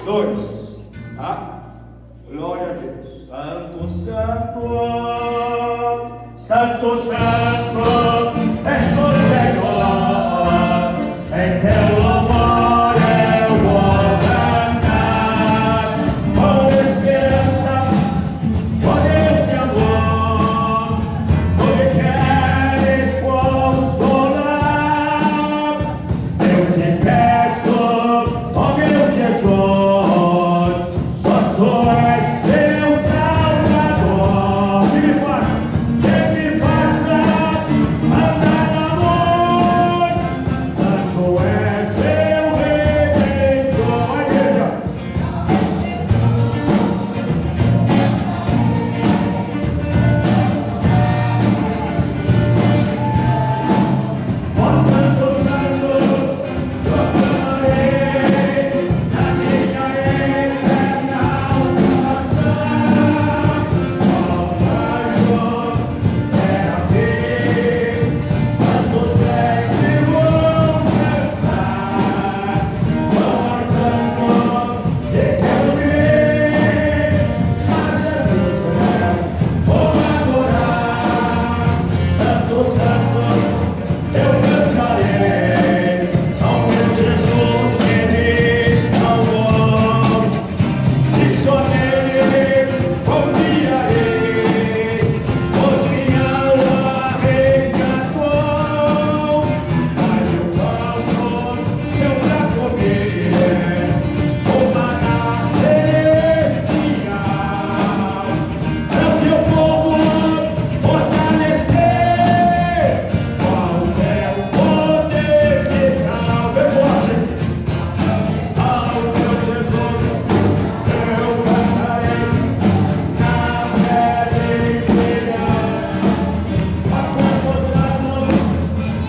2, tá? Glória a Deus. Santo, santo, santo, santo, és o Senhor, em teu louvor eu vou cantar, com esperança, ó Deus de amor, porque queres consolar. Eu te peço, ó meu Jesus, só tu és meu Salvador. Que me faça andar na luz. Santo és meu Redentor. A igreja. Ó Santo, Santo, proclamarei na minha eterna oração. Aos anjos serafins, santo sempre vão cantar. Vão arcanjo e querubim, a Jesus vou adorar. Santo, santo, eu cantarei ao meu Jesus que me salvou, e só nele confiarei, pois minha alma resgatou. Dai-me o pão seu pra comer, o maná celestial, para o teu povo fortalecer. Qual é o poder vital? Bem forte. Ao meu Jesus eu cantarei na felicidade. Passando, passando,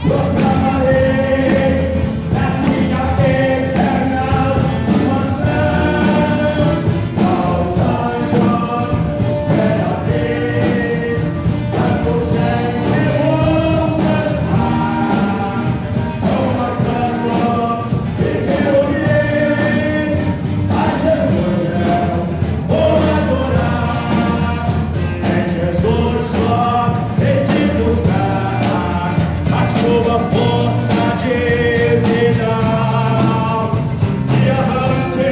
proclamarei na minha eterna mansão. Aos anjos serafins, santo sempre vou cantar. Com arcanjo e querubim, a Jesus eu vou adorar. Em Jesus só hei de buscar a sua força divinal, que avante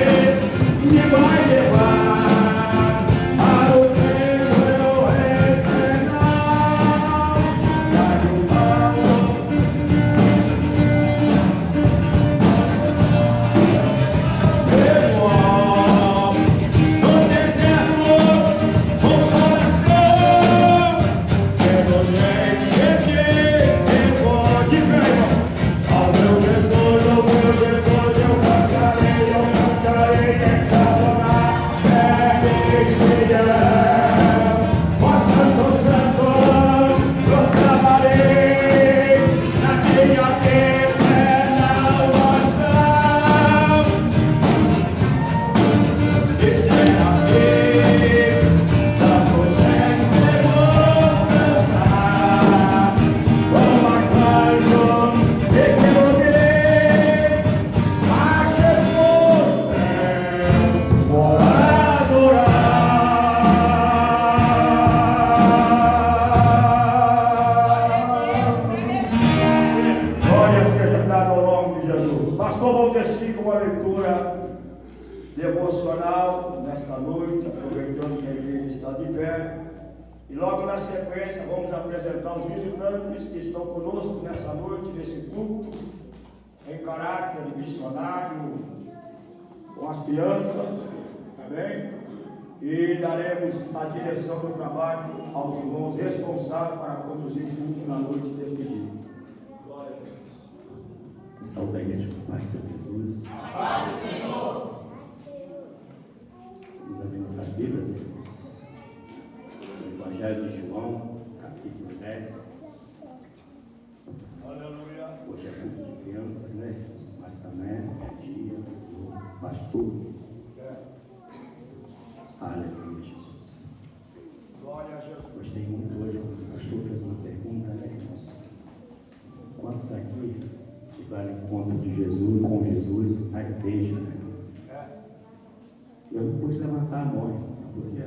me vai levar para o reino eternal. Dai-me o pão no deserto, consolação, que nos enche de temor de fé. Ao meu Jesus eu cantarei entrando na felicidade. Ó Santo, Santo, proclamarei na minha eterna oração. E serafim, santo sempre vou cantar. Com arcanjo e querubim, a Jesus eu vou adorar. Glória seja dada ao nome de Jesus. Pastor, vamos descer com uma leitura devocional nesta noite, aproveitando que a igreja está de pé. E logo na sequência vamos apresentar os visitantes que estão conosco nessa noite, nesse culto, em caráter missionário, com as crianças, amém? E daremos a direção do trabalho aos irmãos responsáveis para conduzir o culto na noite deste dia. Glória a Jesus. Saúde a igreja com paz, Senhor Jesus. Vamos abrir nossas Bíblias, irmãos. No Evangelho de João, capítulo 10. Aleluia. Hoje é culto de crianças, né, irmãos? Mas também é dia do pastor. Aleluia, Jesus. Glória a Jesus. Gostei muito hoje quando o pastor fez uma pergunta, né, irmãos? Quantos aqui vai ao encontro de Jesus, com Jesus, na igreja, né? Eu não pude levantar a mão, irmão, sabe por quê?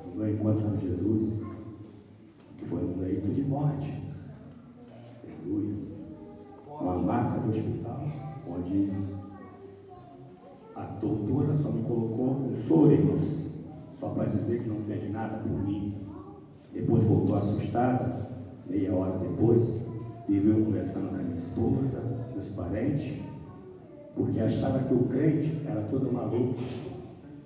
O meu encontro com Jesus foi um leito de morte. Jesus, uma maca do hospital, onde a doutora só me colocou um soro, irmãos, só para dizer que não fez nada por mim. Depois voltou assustada, meia hora depois, e veio conversando com a minha esposa, meus parentes, porque achava que o crente era todo maluco.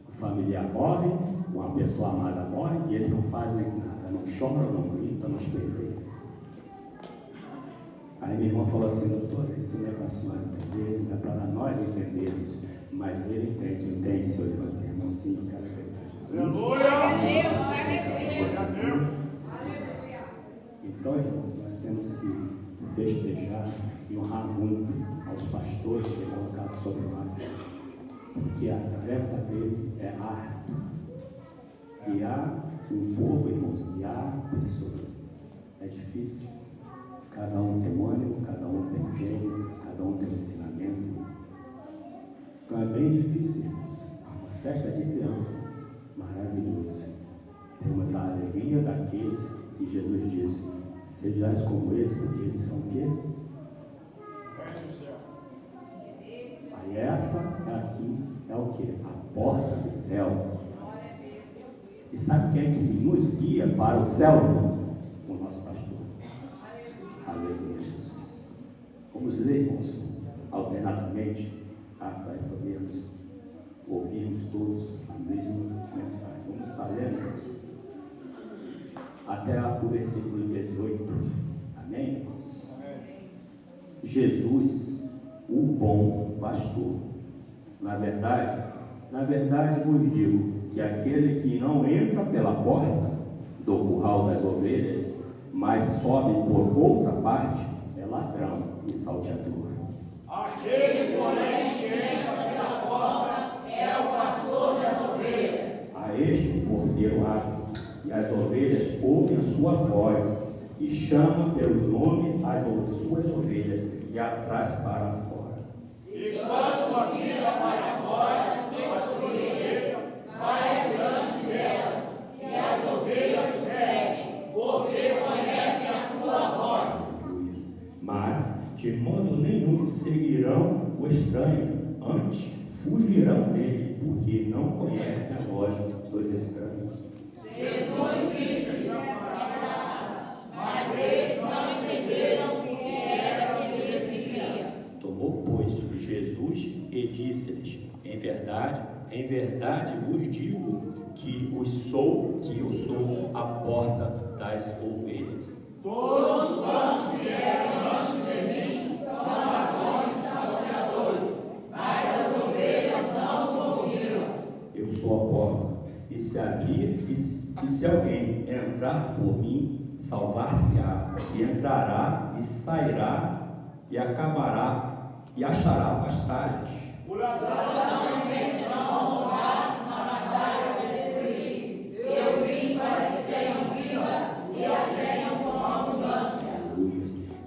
O familiar morre, uma pessoa amada morre, e eles não fazem nada, não choram, não gritam, não esperam. Aí minha irmã falou assim: doutora, isso não é para a senhora entender, não é para nós entendermos, mas ele entende, seu levantei a mão sim, eu quero aceitar Jesus. Aleluia! Então, irmãos, nós temos que festejar e honrar muito aos pastores que têm colocado sobre nós, porque a tarefa dele é árdua. Guiar um povo, irmãos, guiar pessoas é difícil. Cada um tem um ânimo, cada um tem um gênio, cada um tem um ensinamento. Então é bem difícil, irmãos. Uma festa de criança, maravilhoso. Temos a alegria daqueles que Jesus disse: sejais como eles, porque eles são o quê? Aí essa aqui é o quê? A porta do céu. E sabe quem é que nos guia para o céu, irmãos? O nosso pastor. Aleluia, Jesus. Vamos ler, irmãos, alternadamente, para podermos ouvirmos todos a mesma mensagem. Vamos estar lendo, irmãos, até o versículo 18. Amém, irmãos? Amém. Jesus, o bom pastor. Na verdade vos digo que aquele que não entra pela porta do curral das ovelhas, mas sobe por outra parte, é ladrão e salteador. Aquele, porém, que entra pela porta é o pastor das ovelhas. A este o cordeiro abre, e as ovelhas ouvem a sua voz, e chama pelo nome as suas ovelhas, e as traz para fora. E quando a tira para fora, sua ovelha vai diante delas, e as ovelhas seguem, porque conhecem a sua voz. Mas de modo nenhum seguirão o estranho, antes fugirão dele, porque não conhecem a voz dos estranhos. Jesus disse: mas eles não entenderam o que era que ele dizia. Tomou, pois, Jesus e disse-lhes: em verdade vos digo que eu sou a porta das ovelhas. Todos quantos vieram antes de mim são ladrões e salteadores, mas as ovelhas não ouviram. Eu sou a porta, e se abrir, e se alguém entrar por mim, salvar-se-á, e entrará, e sairá, e acabará, e achará pastagens. O ladrão não vem senão roubar, matar e destruir. Eu vim para que tenham vida e a tenham com abundância.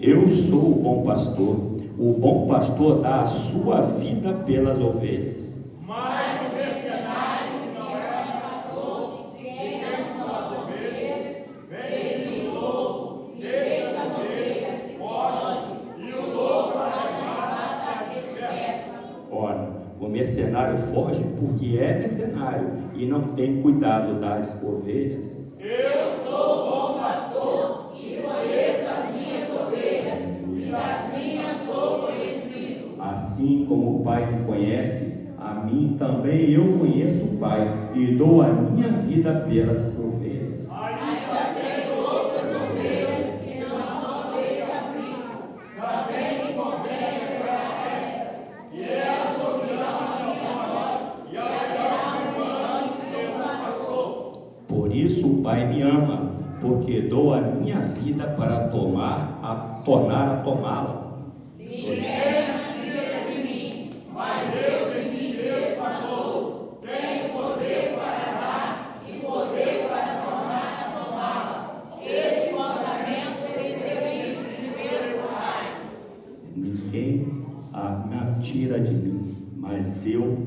Eu sou o bom pastor. O bom pastor dá a sua vida pelas ovelhas. Mas o mercenário não é pastor, quem não são as ovelhas, vem o lobo, deixa as ovelhas, foge, e o lobo mata e dispersa. Ora, o mercenário foge porque é mercenário e não tem cuidado das ovelhas. Eu sou o bom pastor e conheço as minhas ovelhas, e das minhas sou conhecido. Assim como o Pai me conhece, a mim também eu conheço o Pai e dou a minha vida pelas ovelhas. Ainda tenho outras ovelhas que não são desse aprisco, também me convém pegar estas, e elas ouvirão a minha voz, e haverá um rebanho que eu pastor. Por isso o Pai me ama, porque dou a minha vida para tornar a tomá-la. Ninguém a tira de mim, mas eu de mim mesmo a dou. Tenho poder para dar e poder para tornar a tomá-la. Este mandamento recebi de primeiro Pai. Ninguém me tira de mim, mas eu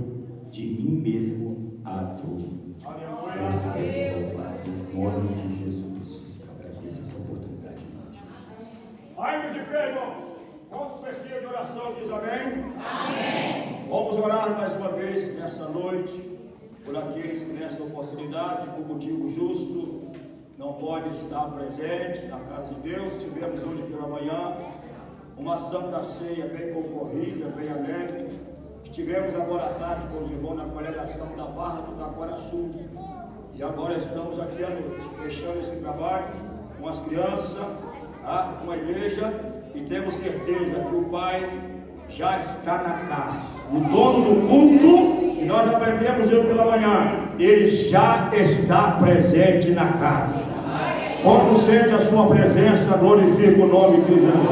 de mim mesmo Deus seja louvado em nome de Jesus. Eu agradeço essa oportunidade em nome de Jesus. Ainda de pé, irmãos. Quantos precisam de oração? Diz amém? Amém. Vamos orar mais uma vez nessa noite por aqueles que nesta oportunidade, por motivo justo, não podem estar presentes na casa de Deus. Tivemos hoje pela manhã uma santa ceia bem concorrida, bem alegre. Estivemos agora à tarde com os irmãos na congregação da Barra do Taquaraçu. E agora estamos aqui à noite, fechando esse trabalho com as crianças, com a igreja, e temos certeza que o Pai já está na casa. O dono do culto, que nós aprendemos hoje pela manhã, ele já está presente na casa. Quando sente a sua presença, glorifica o nome de Jesus.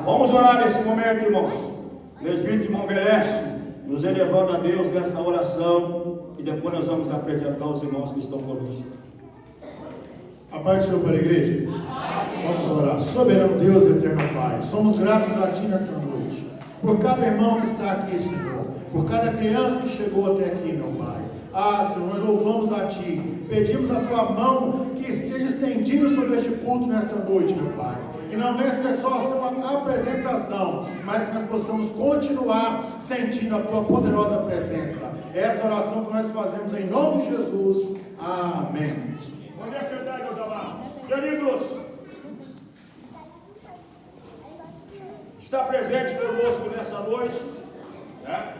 Vamos orar nesse momento, irmãos. Presbítero irmão Velécio, nos elevando a Deus nessa oração, e depois nós vamos apresentar os irmãos que estão conosco. A paz do Senhor para a igreja. Vamos orar. Soberano Deus, eterno Pai, somos gratos a Ti nesta noite, por cada irmão que está aqui, Senhor, por cada criança que chegou até aqui, meu Pai. Senhor, nós louvamos a Ti, pedimos a Tua mão que esteja estendida sobre este culto nesta noite, meu Pai. E não venha ser só uma apresentação, mas que nós possamos continuar sentindo a Tua poderosa presença. Essa oração que nós fazemos em nome de Jesus. Amém. Onde é sentar, meus amados? Queridos, está presente conosco nessa noite, né?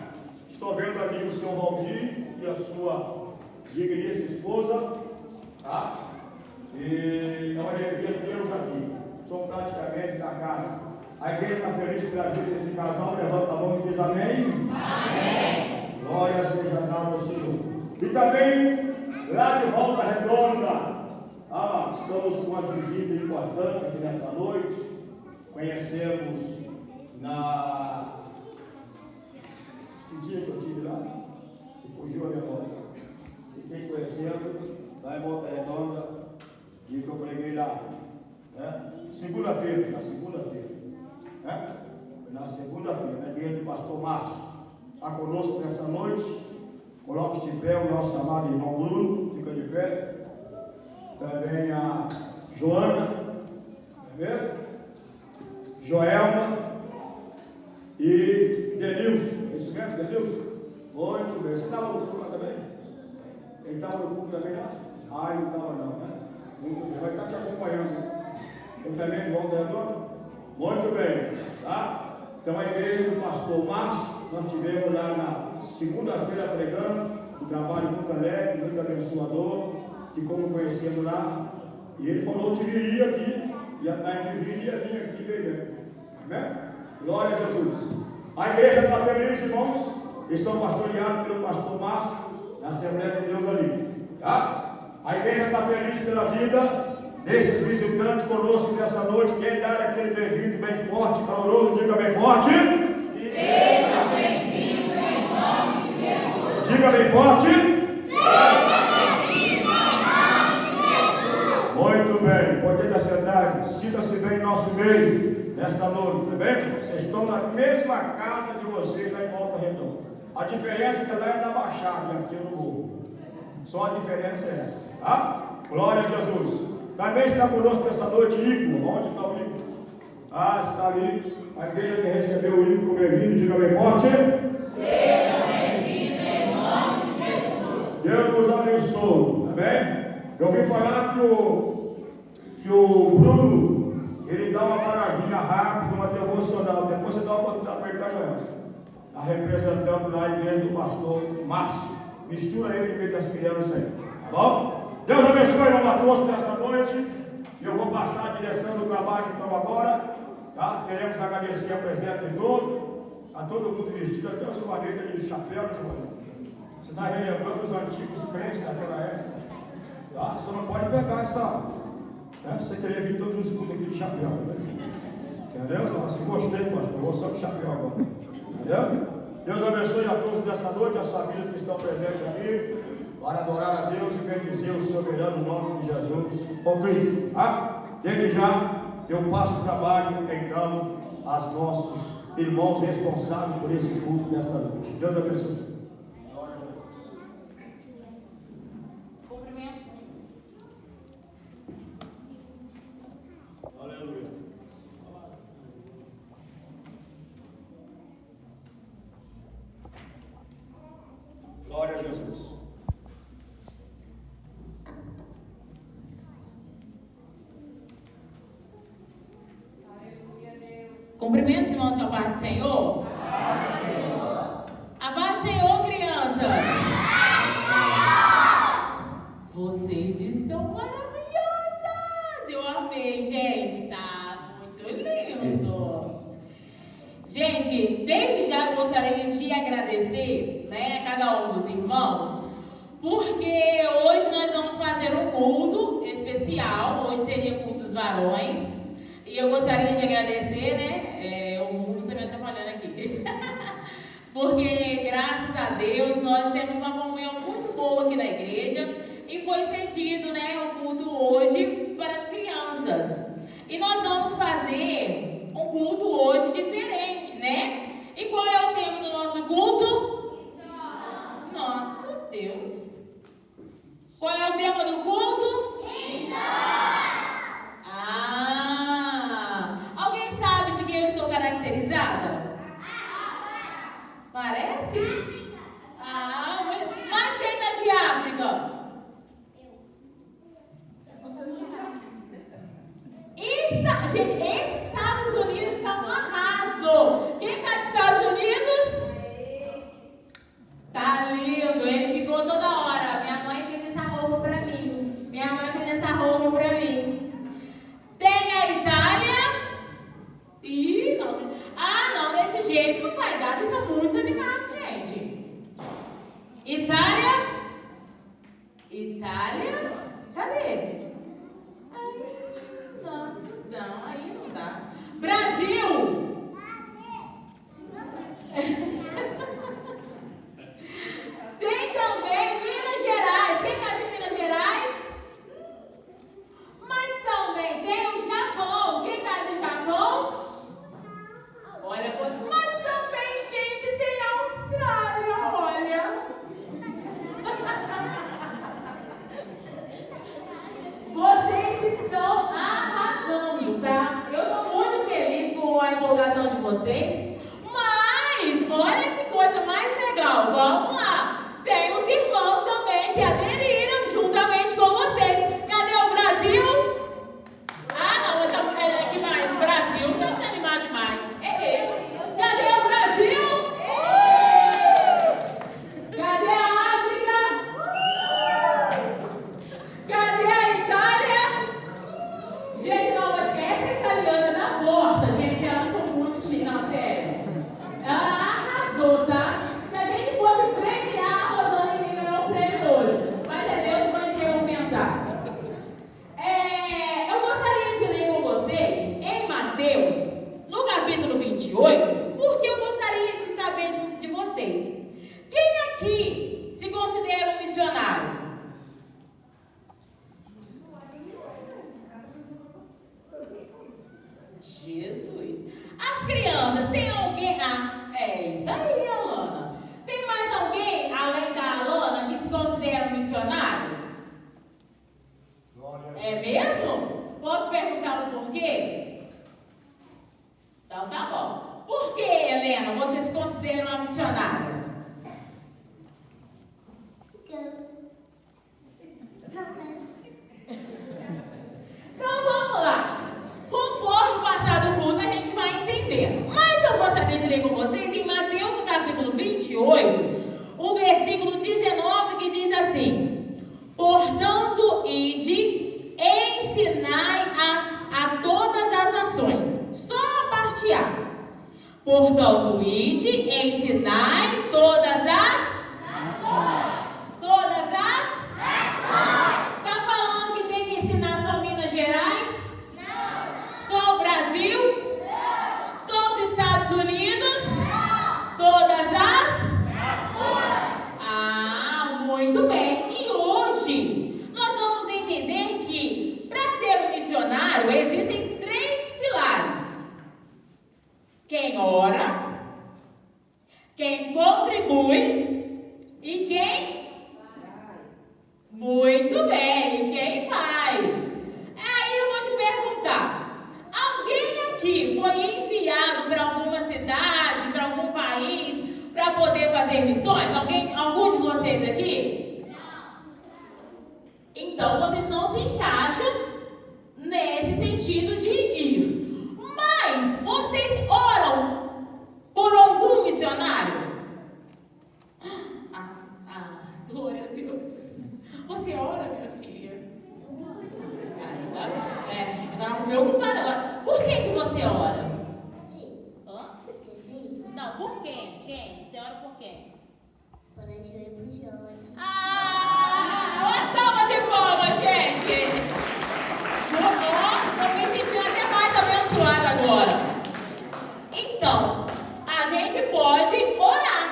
Estou vendo ali o seu Valdir e a sua digníssima esposa, e é uma alegria tê-los aqui. São praticamente da casa. A igreja está feliz pela vida desse casal. Levanta a mão e diz amém. Amém. Glória seja dada ao Senhor. E também, lá de Volta Redonda, estamos com umas visitas importantes aqui nesta noite. Conhecemos na... Que dia que eu tive lá? E fugiu a memória. Fiquei conhecendo lá em Volta Redonda, dia que eu preguei lá. Segunda-feira, na segunda-feira, na igreja do pastor Márcio, está conosco nessa noite. Coloque de pé o nosso amado irmão Bruno, fica de pé. Também a Joana, Joelma e Denilson. É isso mesmo, Denilson? Muito bem. Você estava no culto também? Ele estava no culto também lá? Ele não estava não, né? Muito bem, vai estar te acompanhando. Eu também de Volta Redonda? Muito bem, tá? Então a igreja do pastor Márcio, nós tivemos lá na segunda-feira pregando, um trabalho muito alegre, muito abençoador, que como conhecemos lá, e ele falou que viria aqui, e a gente viria vir aqui veio. Amém? Glória a Jesus. A igreja está feliz, irmãos, estão pastoreados pelo pastor Márcio, na Assembleia de Deus ali, tá? A igreja está feliz pela vida desses visitantes conosco nessa noite. Quem dá aquele bem-vindo bem forte, caloroso, diga bem forte. Seja bem-vindo em nome de Jesus. Diga bem forte. Seja bem-vindo em nome de Jesus. Muito bem, pode estar sentado. Sinta-se bem em nosso meio nesta noite, tá bem? Vocês estão na mesma casa de vocês lá em Volta Redonda. A diferença é que lá é na Baixada e aqui no Morro. Só a diferença é essa, tá? Glória a Jesus. Também está conosco nessa noite Igor. Onde está o Igor? Está ali. A igreja que recebeu o Igor como bem-vindo, diga bem forte. Seja bem-vindo em nome de Jesus. Deus nos abençoe, amém? Eu ouvi falar que o Bruno, ele dá uma paradinha rápida, uma devocional. Depois você dá uma oportunidade para ele, tá, Joel? Está representando lá a igreja do pastor Márcio. Mistura ele no meio das crianças aí, tá bom? Deus abençoe o irmão Matoso nessa noite. E eu vou passar a direção do trabalho então agora. Tá? Queremos agradecer a presença de todos. A todo mundo vestido, até o seu marido de chapéu, você está relembrando os antigos crentes daquela época. Tá? Você não pode pegar essa. Né? Você queria vir todos os cultos aqui de chapéu. Né? Entendeu? Você fala assim, gostei, pastor, vou só de chapéu agora. Entendeu? Deus abençoe a todos dessa noite, as famílias que estão presentes aqui, para adorar a Deus e bendizer o soberano nome de Jesus, o Cristo. Desde já, eu passo o trabalho, então, aos nossos irmãos responsáveis por esse culto nesta noite. Deus abençoe. Glória a Jesus. Glória a Jesus. Cumprimento os irmãos com a paz do Senhor. A paz do Senhor, crianças. Vocês estão maravilhosas. Eu amei, gente. Tá muito lindo. Gente, desde já eu gostaria de agradecer, né, a cada um dos irmãos, porque hoje nós vamos fazer um culto especial. Hoje seria culto dos varões. E eu gostaria de agradecer, né? O mundo está me atrapalhando aqui. Porque, graças a Deus, nós temos uma comunhão muito boa aqui na igreja. E foi cedido, né, o culto hoje para as crianças. E nós vamos fazer um culto hoje diferente, né? E qual é o tema do nosso culto? Nossa, Deus. Qual é o tema do culto? Alguém sabe de quem eu estou caracterizada? Parece? Mas quem está de África? Gente, esses Estados Unidos está um arraso. Quem está dos Estados Unidos? Tá lindo. Ele ficou toda hora. Minha mãe fez essa roupa pra mim. Minha mãe fez essa roupa pra mim. Tem a Itália. Ih, não. Não, desse jeito não vai dar. Vocês são muito animados, gente. Itália. Cadê? Nossa, não, aí não dá. Brasil! Tem também Minas Gerais. Quem está de Minas Gerais? Mas também tem o Japão. Quem está de Japão? Olha, mas também, gente, tem a Austrália, olha. Vocês estão arrasando, tá? Eu tô muito feliz com a empolgação de vocês. Mas, olha que coisa mais legal. Vamos lá. Tem os irmãos também que aderiram juntamente com vocês. Cadê o Brasil? Não, é que mais? O Brasil tá se animado demais. Cadê o Brasil? Cadê a África? Cadê a Itália? Gente, não, mas essa italiana da porta, gente, ela ficou muito chique, não, sério. Ela arrasou, tá? Se a gente fosse premiar, a Rosana iria ganhar o prêmio hoje. Mas é Deus que vai te recompensar. Eu gostaria de ler com vocês em Mateus, no capítulo 28, porque eu gostaria de saber de vocês. Quem aqui se considera um missionário? Jesus. As crianças, tem alguém? É isso aí, Alana. Tem mais alguém, além da Alana, que se considera um missionário? É mesmo? Posso perguntar o porquê? Então tá bom. Por que, Helena, você se considera uma missionária? Então vamos lá. Conforme o passar do culto, a gente vai entender. Mas eu gostaria de ler com vocês em Mateus, no capítulo 28, o versículo 19, que diz assim: portanto, ide, ensinai a todas as nações. Só a parte A. Portanto, ide, ensinai todas as nações. Todas as nações. Está falando que tem que ensinar só Minas Gerais? Não. Só o Brasil? Não. Só os Estados Unidos? Não. Todas as nações. Muito bem. E hoje nós vamos entender que para ser um missionário existem 3 pilares: quem ora, quem contribui e quem muito bem, e quem vai. Aí eu vou te perguntar: alguém aqui foi enviado para alguma cidade, para algum país, para poder fazer missões? Algum de vocês aqui? Então vocês não se encaixam nesse sentido de ir. Mas vocês oram por algum missionário? Glória a Deus. Você ora, minha filha? Eu estava preocupada agora. Por que você ora? Sim. Hã? Porque sim. Não, por quem? Quem? Você ora por quem? Por Angela e Jota. Uma salva de palmas, gente! Estou me sentindo até mais abençoada agora. Então, a gente pode orar.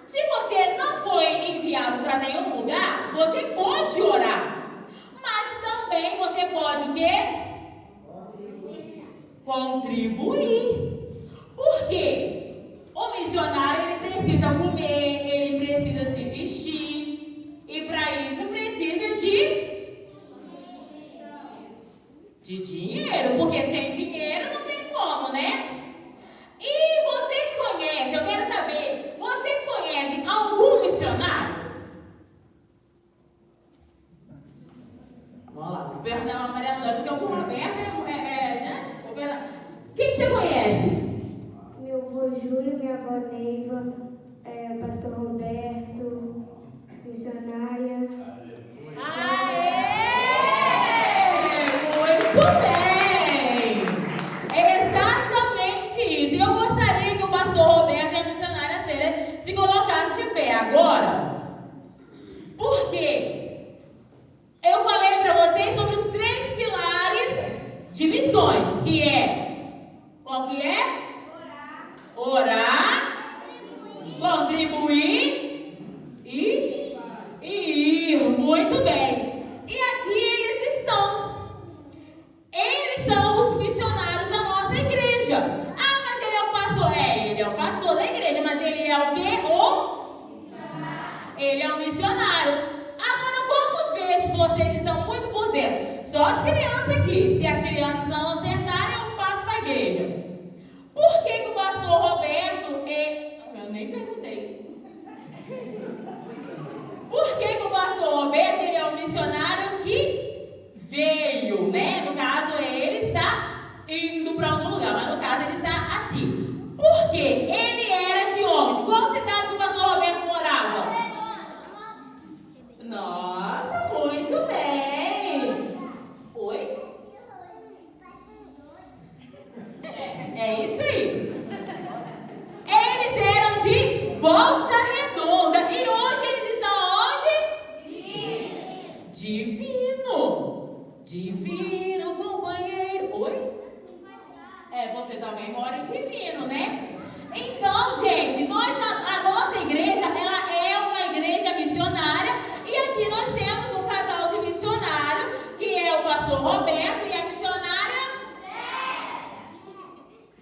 Se você não foi enviado para nenhum lugar, você pode orar. Mas também você pode o quê? Contribuir. Por quê? O missionário, ele precisa comer, ele precisa se vestir. E para isso precisa de dinheiro. Porque sem dinheiro não tem como, né? E vocês conhecem, eu quero saber, vocês conhecem algum missionário? Vamos lá, vou perguntar a Maria Antônia, porque o Roberto né? Quem você conhece? Meu avô Júlio, minha avó Neiva, pastor Roberto, missionária. Aê! Muito bem! É exatamente isso. E eu gostaria que o pastor Roberto e a missionária Célia se colocassem de pé agora. Por quê? Eu falei para vocês sobre os 3 pilares de missões, que é... Qual que é? Orar, contribuir e ir. Muito bem. E aqui eles estão. Eles são os missionários da nossa igreja. Ah, mas ele é o pastor. Ele é o pastor da igreja, mas ele é o quê? Ele é um missionário. Agora vamos ver se vocês estão muito por dentro. Só as crianças aqui. Se as crianças não acertarem, eu passo para a igreja. Por que o pastor Roberto eu nem perguntei. Por que o pastor Roberto ele é um missionário que veio, né? No caso, ele está indo para algum lugar, mas no caso ele está aqui. Por quê? Ele era de onde? Qual cidade que o pastor Roberto morava? Nossa, muito bem. Oi? É isso aí. Eles eram de Volta Redonda. E hoje eles estão onde? Divino, companheiro. Oi? Você também mora em Divino, né? Então, gente, a nossa igreja, ela é uma igreja missionária. E aqui nós temos um casal de missionário, que é o pastor Roberto e a missionária...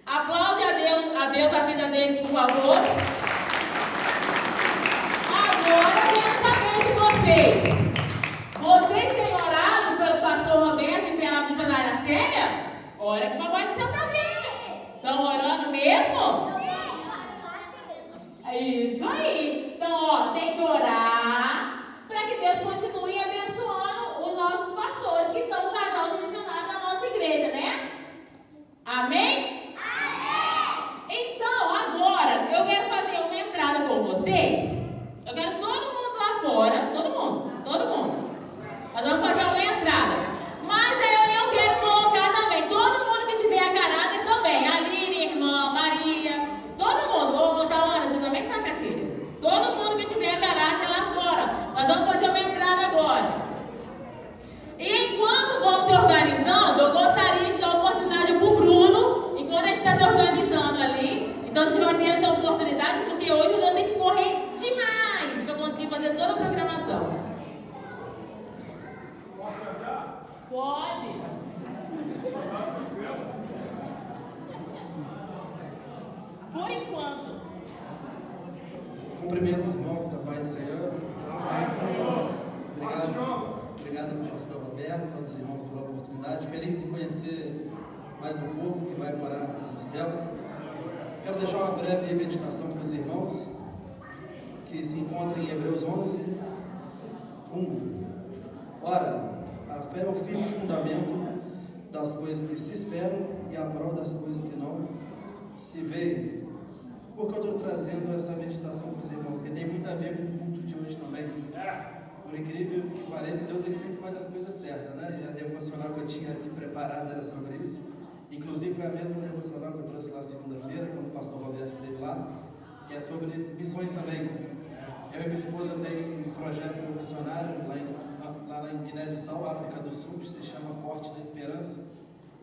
Aplaude a Deus a vida deles, por favor. Agora eu quero saber de vocês. Vocês têm orado pelo pastor Roberto e pela missionária Célia? Ora que o papai do céu está vendo. Estão orando mesmo? É isso aí. Então, tem que orar para que Deus continue abençoando os nossos pastores, que são um casal de missionários da nossa igreja, né? Amém? Então, agora, eu quero fazer uma entrada com vocês. Eu quero todo mundo lá fora. Todo mundo. Nós vamos fazer uma entrada. Mas eu quero colocar também todo mundo que tiver a caráter também. A Aline, irmã, Maria, todo mundo. Ô, Tawana, você também tá, minha filha? Todo mundo que tiver a caráter lá fora. Nós vamos fazer uma entrada agora. E enquanto vamos se organizando, eu gostaria de dar oportunidade para o Bruno. Enquanto a gente está se organizando ali, então a gente vai ter essa oportunidade, porque hoje eu vou ter que correr demais para conseguir fazer toda a programação. Posso andar? Pode. Por enquanto. Cumprimento os irmãos da Pai do Senhor. Obrigado, pastor Roberto, todos os irmãos pela oportunidade. Feliz em conhecer mais um povo que vai morar no céu. Quero deixar uma breve meditação para os irmãos, que se encontra em Hebreus 11, 1. Ora, a fé é o firme fundamento das coisas que se esperam e a prova das coisas que não se veem. Por que eu estou trazendo essa meditação para os irmãos? Que tem muito a ver com o culto de hoje também. Por incrível que pareça, Deus ele sempre faz as coisas certas, né? E a devocional que eu tinha aqui preparada era sobre isso. Inclusive foi a mesma devocional que eu trouxe lá segunda-feira, quando o pastor Roberto esteve lá, que é sobre missões também. Eu e minha esposa tem um projeto missionário lá em Guiné-Bissau, África do Sul, que se chama Corte da Esperança.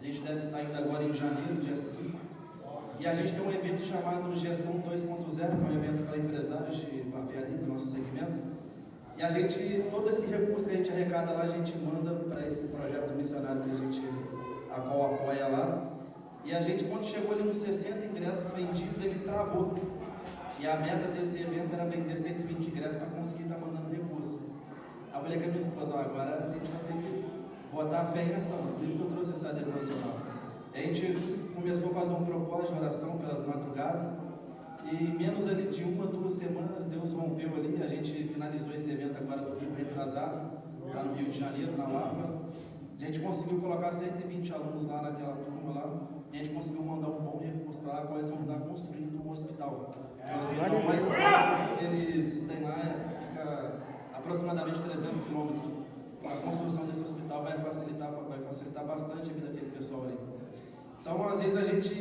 A gente deve estar indo agora em janeiro, dia 5. E a gente tem um evento chamado Gestão 2.0, que é um evento para empresários de barbearia do nosso segmento. E a gente, todo esse recurso que a gente arrecada lá, a gente manda para esse projeto missionário a qual apoia lá. E a gente, quando chegou ali nos 60 ingressos vendidos, ele travou. E a meta desse evento era vender 120 ingressos para conseguir estar mandando recurso. Aí eu falei com a minha esposa, agora a gente vai ter que botar a fé em ação. Por isso que eu trouxe essa devocional. A gente começou a fazer um propósito de oração pelas madrugadas. E menos ali de 1 a 2 semanas, Deus rompeu ali. A gente finalizou esse evento agora domingo retrasado, lá no Rio de Janeiro, na Lapa. A gente conseguiu colocar 120 alunos lá naquela turma lá. E a gente conseguiu mandar um bom recurso para lá, qual eles vão estar construindo um hospital. O hospital mais próximo que eles têm lá fica aproximadamente 300 quilômetros. A construção desse hospital vai facilitar bastante a vida daquele pessoal ali. Então, às vezes a gente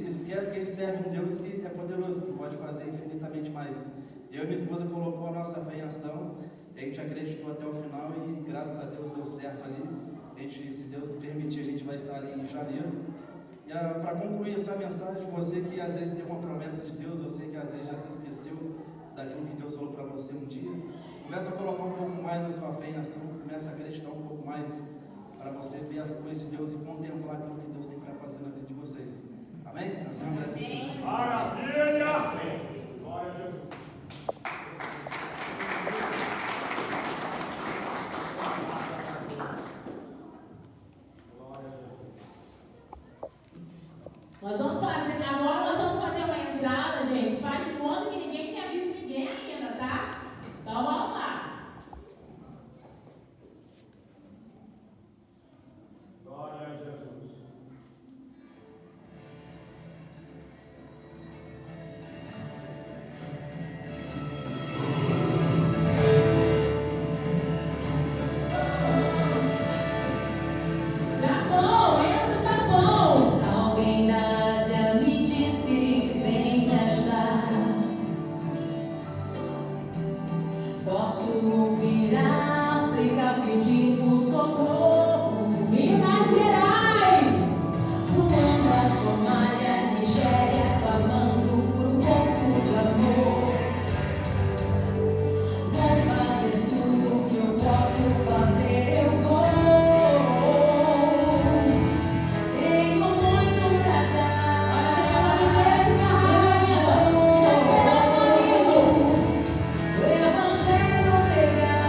esquece que a gente serve um Deus que é poderoso, que pode fazer infinitamente mais. Eu e minha esposa colocou a nossa fé em ação, a gente acreditou até o final e graças a Deus deu certo ali. A gente, se Deus permitir, a gente vai estar ali em janeiro. E para concluir essa mensagem, você que às vezes tem uma promessa de Deus, você que às vezes já se esqueceu daquilo que Deus falou para você um dia, começa a colocar um pouco mais a sua fé em ação, começa a acreditar um pouco mais para você ver as coisas de Deus e contemplar aquilo que Deus tem para fazer na vida de vocês. Amém? Assim é um agradecimento. Maravilha! Glória a Jesus. Agora nós vamos fazer uma entrada, gente. Faz de conta que ninguém tinha visto ninguém ainda, tá? Então vamos lá. Glória a Jesus. Japão, entra no Japão. Alguém na Ásia me disse, vem me ajudar. Posso vir à África pedindo socorro. Minas Gerais. Ruanda, Somália, Nigéria, clamando por um pouco de amor. Vou fazer tudo o que eu posso fazer, eu vou. Tenho muito pra dar, eu vou. O Evangelho pregar.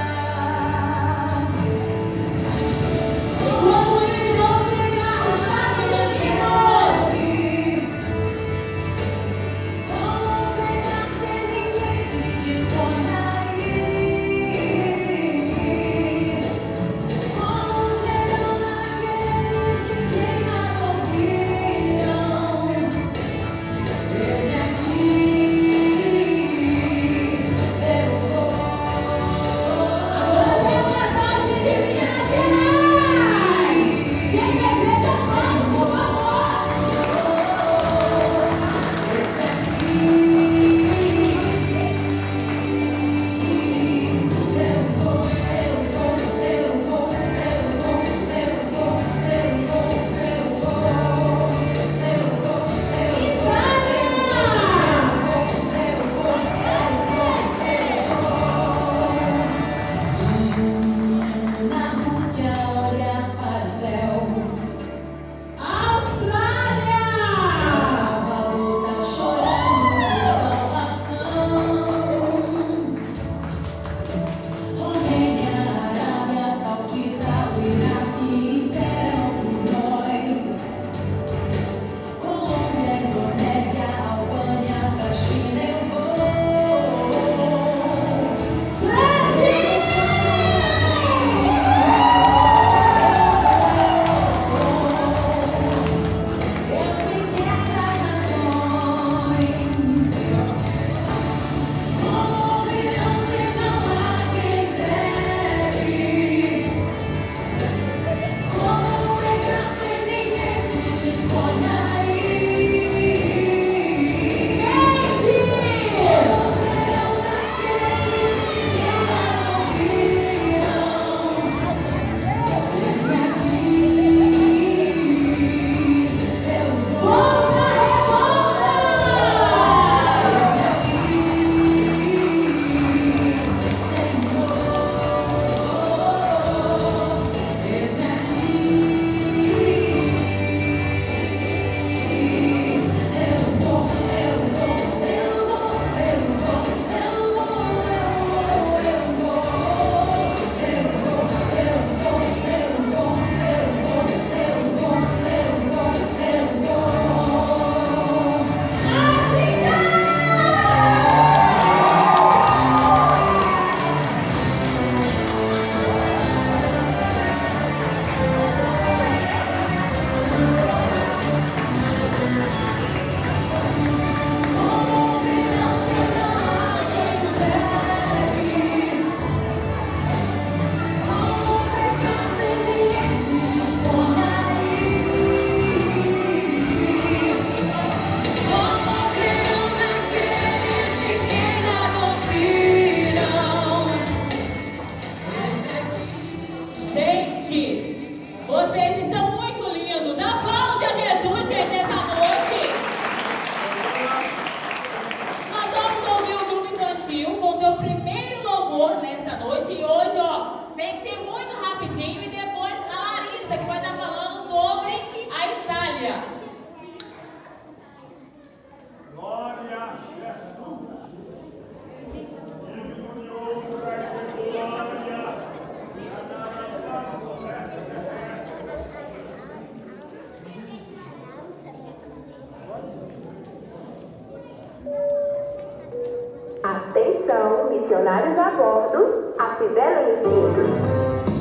missionários a bordo, afivelem os cintos,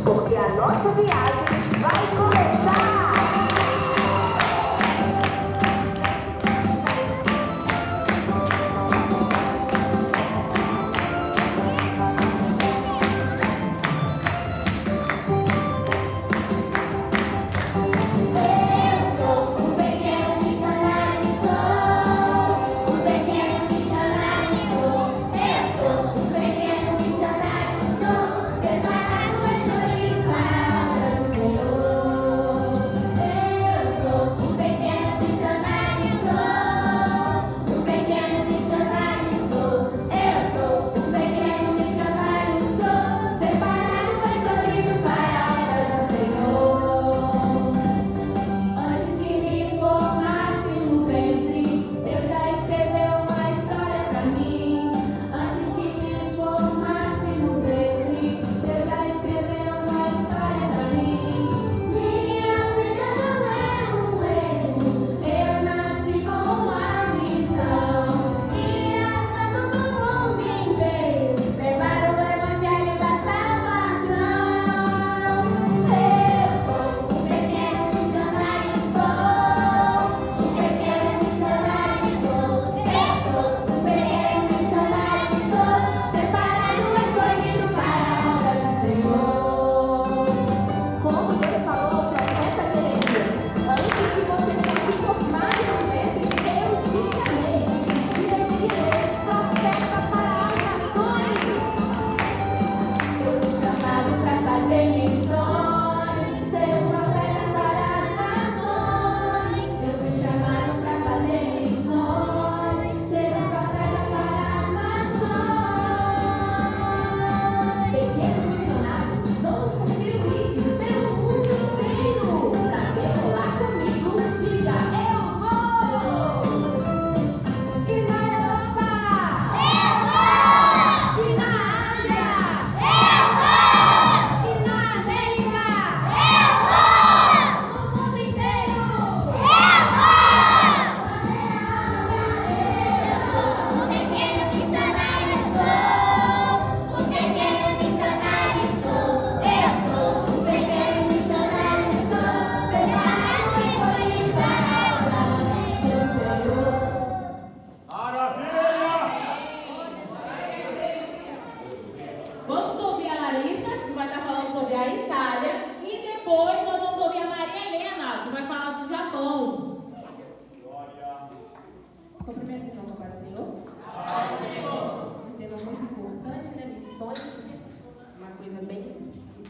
porque a nossa viagem vai começar!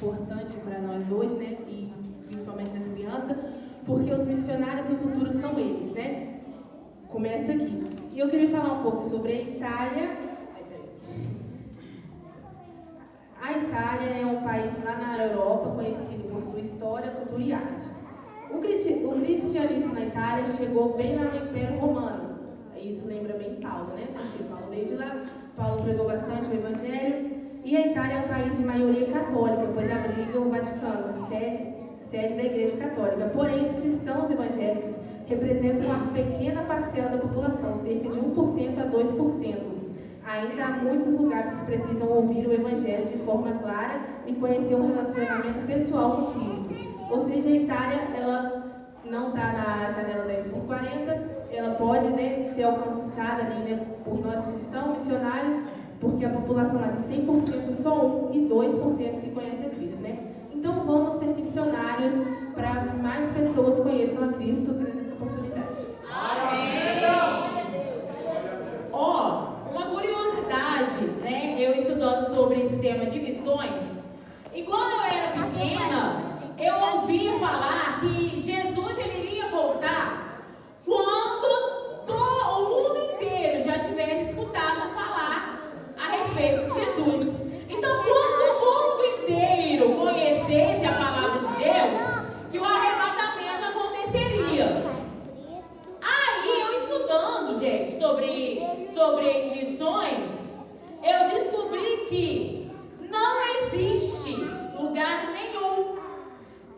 Importante para nós hoje, né? E principalmente as crianças, porque os missionários do futuro são eles, né? Começa aqui. E eu queria falar um pouco sobre a Itália. A Itália é um país lá na Europa conhecido por sua história, cultura e arte. O cristianismo na Itália chegou bem lá no Império Romano. Isso lembra bem Paulo, né? Porque Paulo veio de lá, Paulo pregou bastante o Evangelho. E a Itália é um país de maioria católica, pois abriga o Vaticano, sede da Igreja Católica. Porém, os cristãos evangélicos representam uma pequena parcela da população, cerca de 1% a 2%. Ainda há muitos lugares que precisam ouvir o Evangelho de forma clara e conhecer um relacionamento pessoal com Cristo. Ou seja, a Itália, ela não está na janela 10/40, ela pode, né, ser alcançada ali, né, por nós cristãos, missionários, porque a população lá de 100%, só 1 e 2% que conhecem a Cristo, né? Então vamos ser missionários para que mais pessoas conheçam a Cristo durante essa oportunidade. Uma curiosidade, né? Eu estudando sobre esse tema de missões, e quando eu era pequena, eu ouvia falar que Jesus ele iria voltar quando o mundo inteiro já tivesse escutado falar a respeito de Jesus. Então, quando o mundo inteiro conhecesse a palavra de Deus, que o arrebatamento aconteceria. Aí, eu estudando, gente, sobre missões, eu descobri que não existe lugar nenhum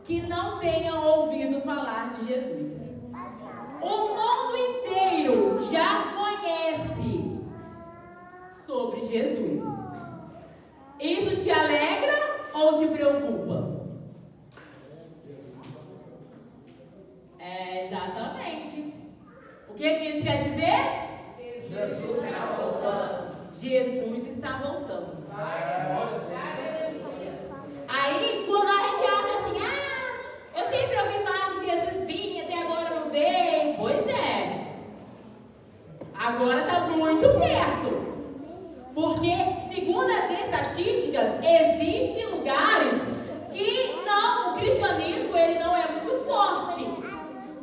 que não tenha ouvido falar de Jesus. O mundo inteiro já conhece sobre Jesus. te alegra ou te preocupa? Exatamente. O que isso quer dizer? Jesus está voltando. Jesus está voltando. Aí, quando a gente acha assim, eu sempre ouvi falar que Jesus vinha, até agora não veio. Pois é. Agora está muito perto. Porque, segundo as estatísticas, existem lugares que o cristianismo ele não é muito forte.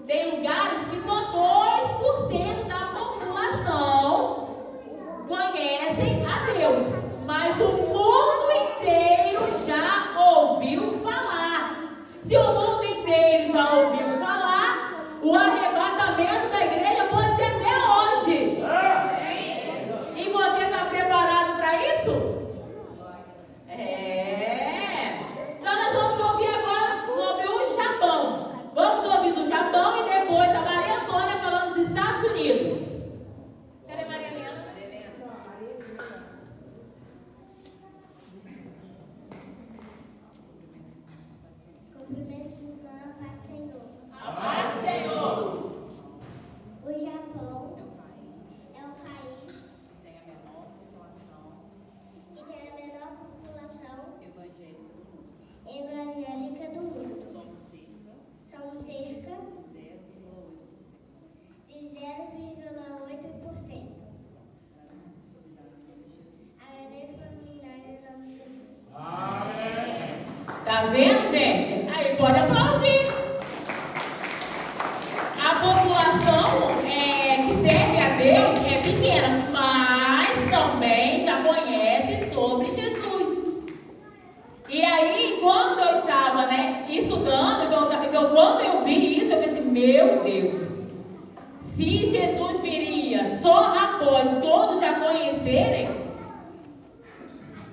Tem lugares que só 2% da população conhecem a Deus. Mas o mundo inteiro já ouviu falar. Se o mundo inteiro já ouviu falar, o arrebatamento da igreja pode ser até hoje. E você está preparado para isso? Então nós vamos ouvir agora sobre o Japão. Vamos ouvir do Japão e depois a Maria Antônia falando dos Estados Unidos. Cadê a Maria Helena? Cumprimentos, irmã, a paz do Senhor. A paz do Senhor. O Japão é o país Que tem a menor população que tem a menor população evangélica do mundo. evangélica do mundo. São cerca de 0,8%. Agradeço a oportunidade em nome de Jesus. Tá vendo, gente? Aí pode aplaudir. A população que serve a Deus é pequena, mas também já conhece sobre Jesus. E aí, quando eu estava estudando, quando eu vi isso, eu pensei, meu Deus, se Jesus viria só após todos já conhecerem,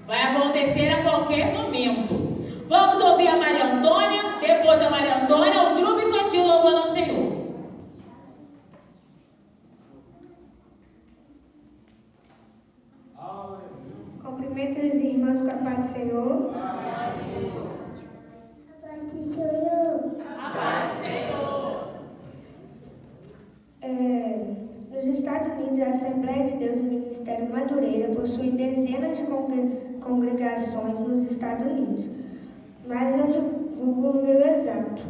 vai acontecer a qualquer momento. Vamos ouvir a Maria Antônia, depois a Maria Antônia, o grupo infantil louvando ao Senhor. Cumprimento os irmãos com a paz do Senhor. A paz do Senhor. A paz do Senhor. Nos Estados Unidos, a Assembleia de Deus do Ministério Madureira possui dezenas de congregações nos Estados Unidos, mas não divulga o número exato.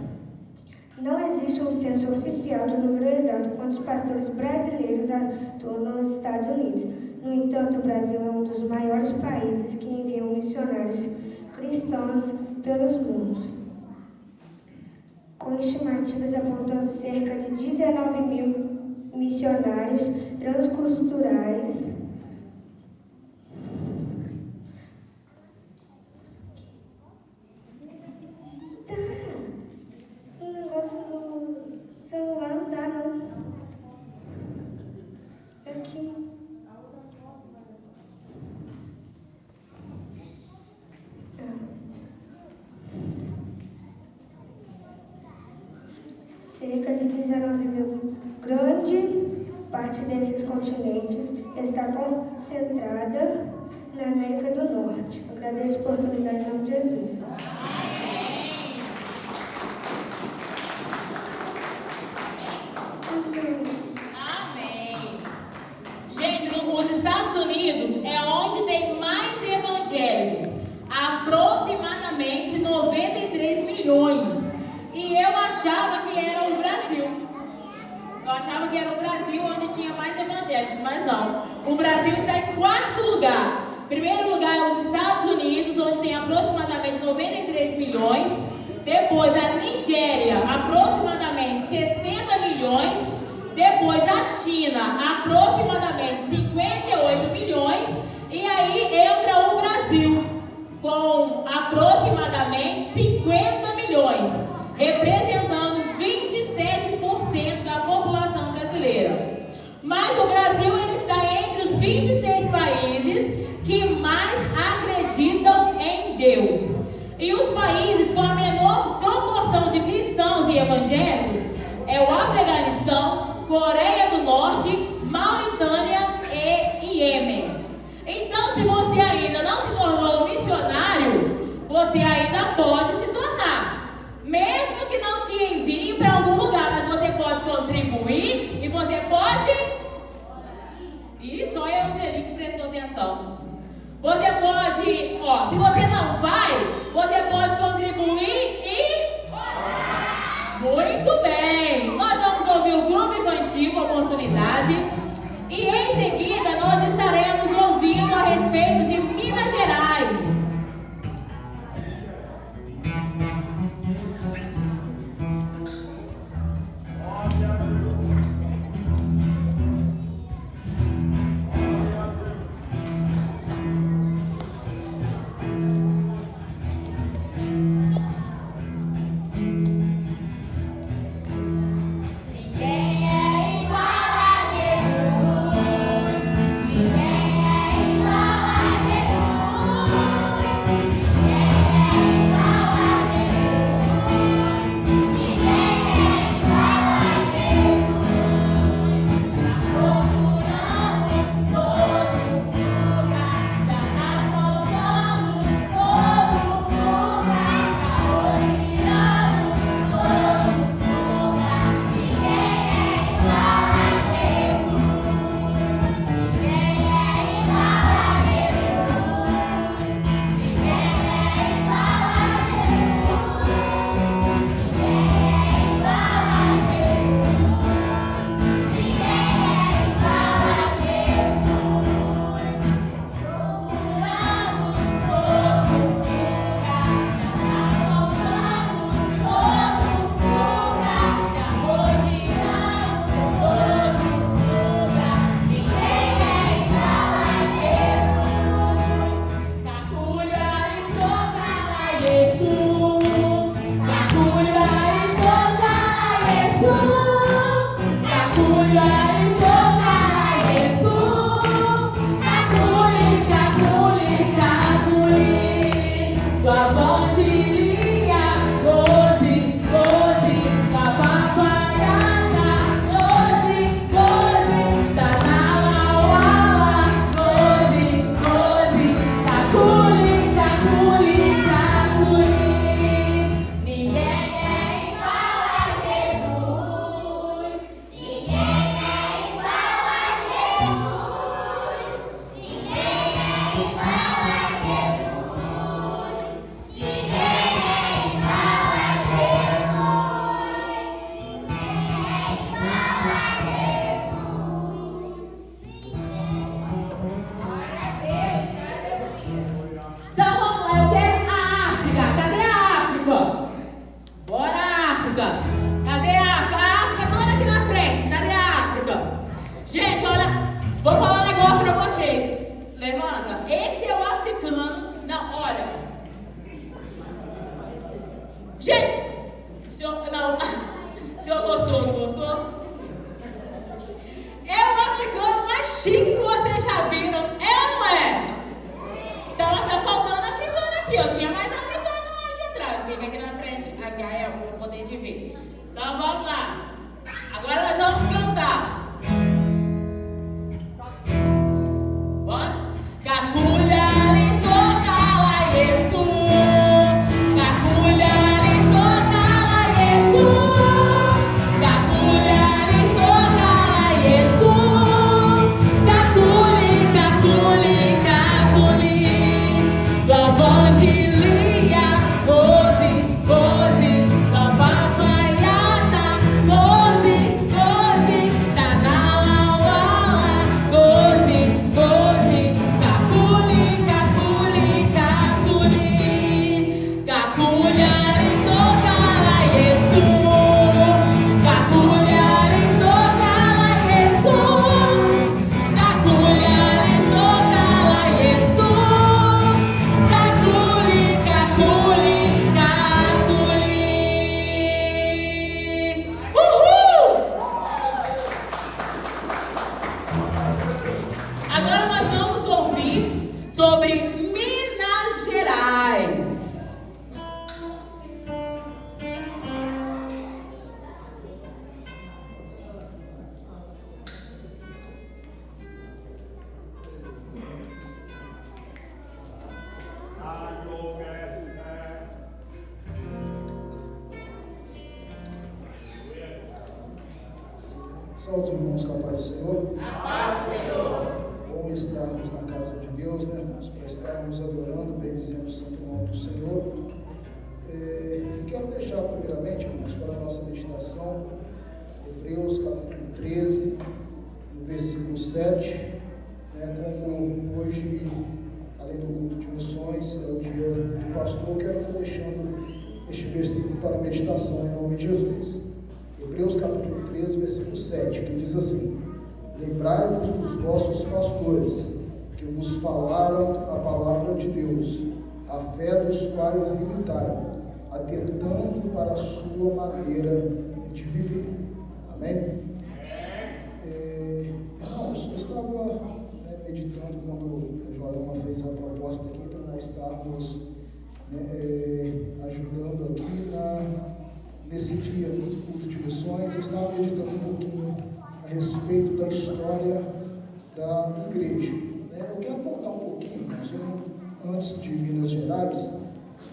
Não existe um censo oficial de número exato quantos pastores brasileiros atuam nos Estados Unidos. No entanto, o Brasil é um dos maiores países que enviam missionários cristãos pelos mundos, com estimativas apontando cerca de 19 mil missionários transculturais o negócio no celular não dá, não. Aqui. Cerca de 19 mil. Grande parte desses continentes está concentrada na América do Norte. Agradeço a oportunidade em nome de Jesus. Amém. Gente, os Estados Unidos é onde tem mais evangélicos, aproximadamente 93 milhões. E eu achava que era o Brasil. Eu achava que era o Brasil onde tinha mais evangélicos, mas não. O Brasil está em quarto lugar. Primeiro lugar é os Estados Unidos, onde tem aproximadamente 93 milhões. Depois a Nigéria, aproximadamente 60 milhões. Depois a China, aproximadamente 58 milhões. E aí entra o Brasil, com aproximadamente 50 milhões, representando 27% da população brasileira. Mas o Brasil ele está entre os 26 países que mais acreditam em Deus. E os países com a menor proporção de cristãos e evangélicos é o Afeganistão, Coreia do Norte, Mauritânia e Iêmen. Então, se você ainda não se tornou um missionário, Saúde, irmãos, com a paz do Senhor. A paz do Senhor. Bom estarmos na casa de Deus, né, irmãos, para estarmos adorando, bendizendo o santo nome do Senhor. E quero deixar primeiramente, irmãos, para a nossa meditação, Hebreus capítulo 13, no versículo 7, né, como hoje, além do culto de missões, é o dia do pastor, quero estar deixando este versículo para a meditação em nome de Jesus. Hebreus capítulo 13, versículo 7, que diz assim: lembrai-vos dos vossos pastores, que vos falaram a palavra de Deus, a fé dos quais imitai, atentando para a sua maneira de viver. Amém? Irmãos, eu estava meditando quando a Joelma fez a proposta aqui para nós estarmos ajudando aqui nesse dia, nesse culto de missões. Eu estava meditando um pouquinho a respeito da história da igreja. Eu quero voltar um pouquinho, antes de Minas Gerais,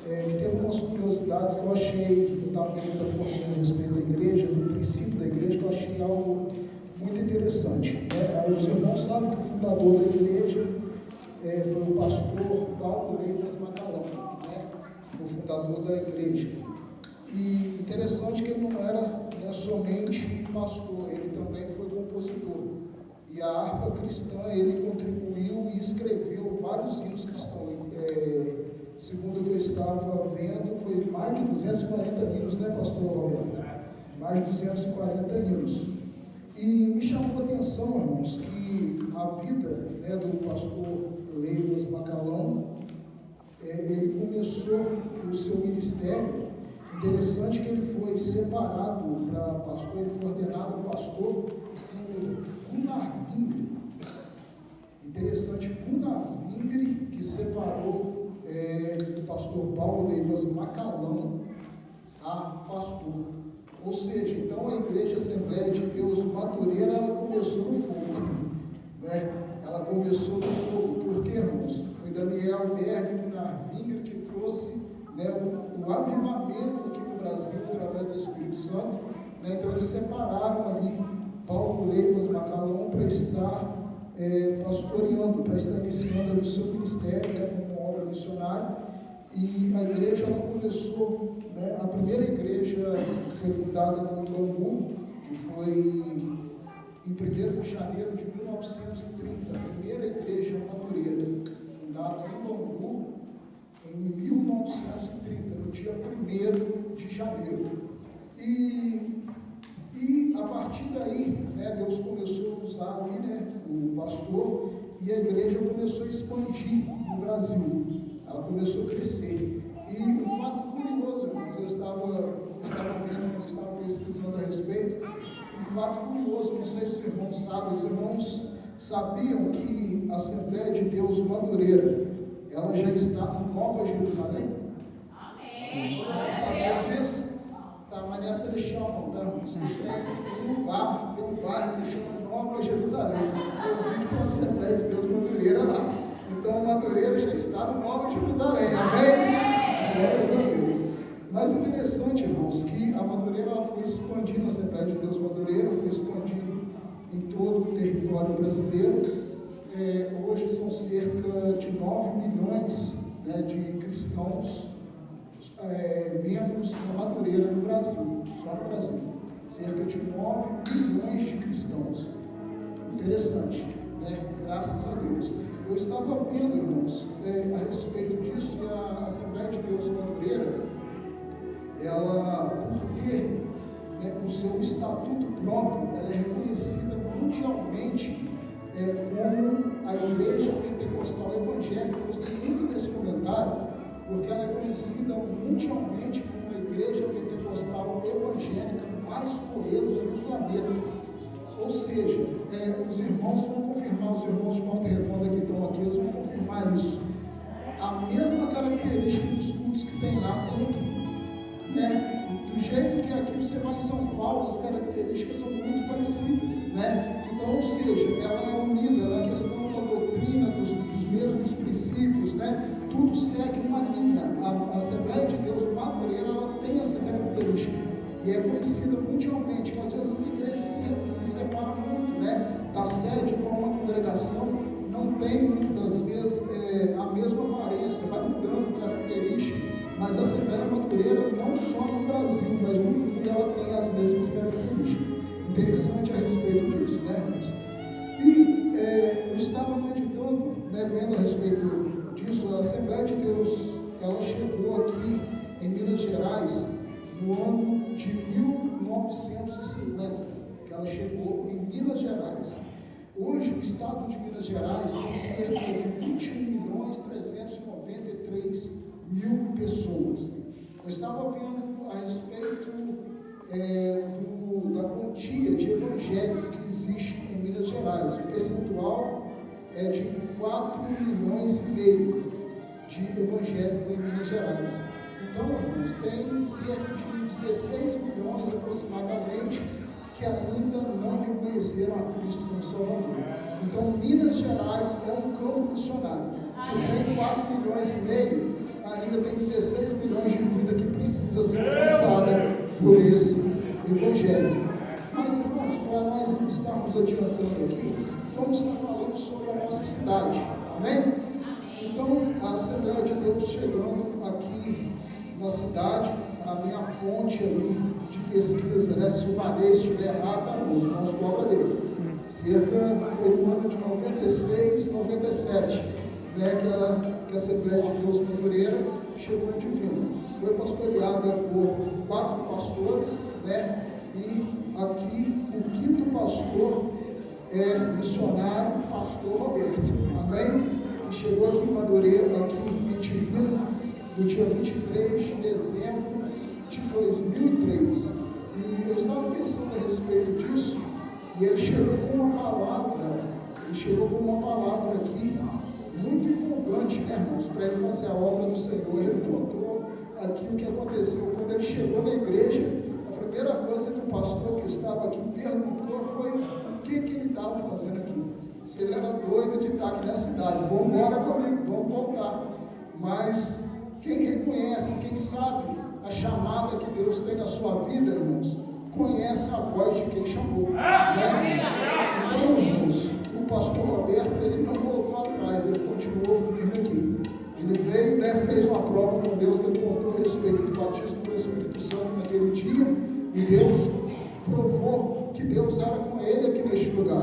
que teve umas curiosidades que eu achei, eu estava meditando um pouquinho a respeito da igreja, do princípio da igreja, que eu achei algo muito interessante. Aí os irmãos sabem que o fundador da igreja foi o pastor Paulo Leivas Macalão, o fundador da igreja. E interessante que ele não era somente pastor, ele também foi compositor. E a harpa cristã, ele contribuiu e escreveu vários hinos cristãos. Segundo o que eu estava vendo, foi mais de 240 hinos, né, pastor Roberto? Mais de 240 hinos. E me chamou a atenção, irmãos, que a vida do pastor Leivas Macalão, ele começou o seu ministério. Interessante que ele foi separado para pastor, ele foi ordenado pastor por Gunnar Vingre. Interessante, Gunnar Vingre, que separou o pastor Paulo Leivas Macalão a pastor. Ou seja, então a Igreja Assembleia de Deus Madureira, ela começou no fogo, né? Ela começou no fogo, por quê, irmãos? Foi Daniel Berg Narvinger que trouxe, né, o avivamento aqui no Brasil através do Espírito Santo, né? Então eles separaram ali Paulo Leivas Macalão para estar pastoreando, para estar iniciando o seu ministério, né, como obra missionária. E a igreja ela começou, né, a primeira igreja foi fundada no Bangu, que foi em 1º de janeiro de 1930, a primeira igreja madureira, fundada em Bangu em 1930, no dia 1º de janeiro. E a partir daí, né, Deus começou a usar ali, né, o pastor, e a igreja começou a expandir no Brasil. Ela começou a crescer. E um fato curioso, irmãos, eu estava vendo, eu estava pesquisando a respeito, um fato curioso, não sei se os irmãos sabem, os irmãos sabiam que a Assembleia de Deus Madureira, ela já está em Nova Jerusalém? Amém. Os irmãos sabiam disso? Tá, mas nessa eles chamam, tá, irmãos? Tem um bairro que chama Nova Jerusalém. Eu vi que tem uma Assembleia de Deus Madureira lá. Então, Madureira já está no Nova Jerusalém, amém? Glórias a Deus. Mas interessante, irmãos, que a Madureira ela foi expandindo, a Assembleia de Deus Madureira foi expandindo em todo o território brasileiro. Hoje são cerca de 9 milhões, né, de cristãos, membros da Madureira no Brasil, só no Brasil. Cerca de 9 milhões de cristãos. Interessante, né? Graças a Deus. Eu estava vendo, irmãos, a respeito disso, e a Assembleia de Deus Madureira, ela, por ter, né, o seu estatuto próprio, ela é reconhecida mundialmente como a Igreja Pentecostal Evangélica. Eu gostei muito desse comentário, porque ela é conhecida mundialmente como a Igreja Pentecostal Evangélica mais coesa do planeta. Ou seja, os irmãos vão confirmar, os irmãos de Volta Redonda que estão aqui, eles vão confirmar isso. A mesma característica dos cultos que tem lá, tem aqui. Né? Do jeito que aqui você vai em São Paulo, as características são muito parecidas. Né? Então, ou seja, ela é unida na questão da doutrina, dos mesmos princípios, né? Tudo segue uma linha. A Assembleia de Deus Madureira, ela tem essa característica. E é conhecida mundialmente, que às vezes as igrejas se separam muito, né? Da sede para uma congregação, não tem muitas das vezes a mesma aparência, vai mudando característica, mas a Assembleia Madureira, não só no Brasil, mas no mundo, ela tem as mesmas características. Interessante a respeito disso, né, irmãos? E eu estava meditando, né, vendo a respeito disso. A Assembleia de Deus, ela chegou aqui em Minas Gerais no ano de 1950, que ela chegou em Minas Gerais. Hoje, o estado de Minas Gerais tem cerca de 21.393.000 pessoas. Eu estava vendo a respeito da quantia de evangélico que existe em Minas Gerais. O percentual é de 4,5 milhões de evangélicos em Minas Gerais. Então, irmãos, tem cerca de 16 milhões aproximadamente que ainda não reconheceram a Cristo como Salvador. Então, Minas Gerais é um campo missionário. Se tem 4,5 milhões, ainda tem 16 milhões de vida que precisa ser alcançada por esse Evangelho. Mas, irmãos, para nós estarmos adiantando aqui, vamos estar falando sobre a nossa cidade. Amém? Então, a Assembleia de Deus chegando aqui na cidade, a minha fonte ali de pesquisa, né? Se o Vanessa estiver errado, tá bom, os irmãos cobram dele. Foi no ano de 96, 97, né? Que a Assembleia de Deus Madureira chegou em Divino. Foi pastoreada por 4 pastores, né? E aqui o 5º pastor é missionário, pastor Roberto. Amém? E chegou aqui em Madureira, aqui em Divino, no dia 23 de dezembro de 2003. E eu estava pensando a respeito disso, e ele chegou com uma palavra aqui, muito empolgante, né, irmãos, para ele fazer a obra do Senhor. Ele contou aqui o que aconteceu quando ele chegou na igreja. A primeira coisa que o pastor que estava aqui perguntou foi o que ele estava fazendo aqui. Se ele era doido de estar aqui na cidade. Vamos embora comigo, vamos voltar. Mas quem reconhece, quem sabe a chamada que Deus tem na sua vida, irmãos, conhece a voz de quem chamou. Né? Então, irmãos, o pastor Roberto, ele não voltou atrás, ele continuou firme aqui. Ele veio, né, fez uma prova com Deus, que ele contou a respeito do batismo do Espírito Santo naquele dia, e Deus provou que Deus era com ele aqui neste lugar.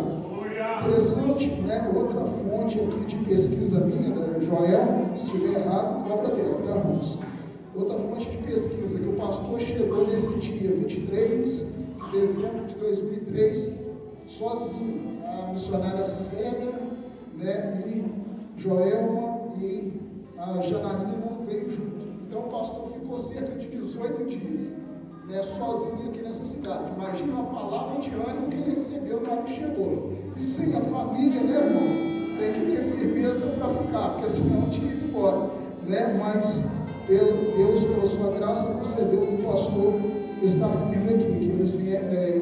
Interessante, né? Outra fonte aqui de pesquisa minha, da Joel, se estiver errado, cobra dela, tá, irmãos? Outra fonte de pesquisa, que o pastor chegou nesse dia, 23 de dezembro de 2003, sozinho. A missionária Célia, né, e Joelma e a Janaína não veio junto. Então o pastor ficou cerca de 18 dias, né, sozinho aqui nessa cidade. Imagina a palavra de ânimo que ele recebeu na hora que chegou. E sem a família, né, irmãos? Tem que ter firmeza para ficar, porque senão tinha ido embora, né? Mas Deus, pela sua graça, concedeu que o pastor está firme aqui, que eles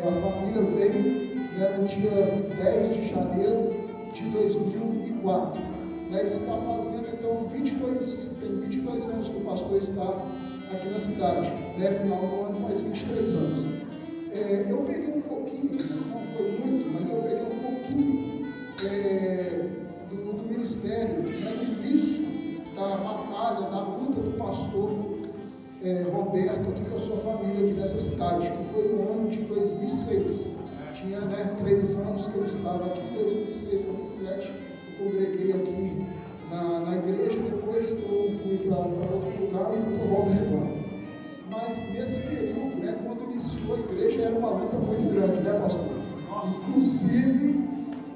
a família veio, né, no dia 10 de janeiro de 2004. Né, está fazendo então 22 anos que o pastor está aqui na cidade, né, final do ano faz 23 anos. Eu peguei um pouquinho, mas não foi muito, mas eu peguei um pouquinho do ministério, né, no início da batalha, da luta do pastor Roberto aqui com a sua família aqui nessa cidade, que foi no ano de 2006. Tinha, né, 3 anos que eu estava aqui, 2006, 2007, eu congreguei aqui na igreja, depois eu fui para outro lugar e fui para Volta Redonda. Mas nesse período, né, quando iniciou a igreja, era uma luta muito grande, né, pastor? Inclusive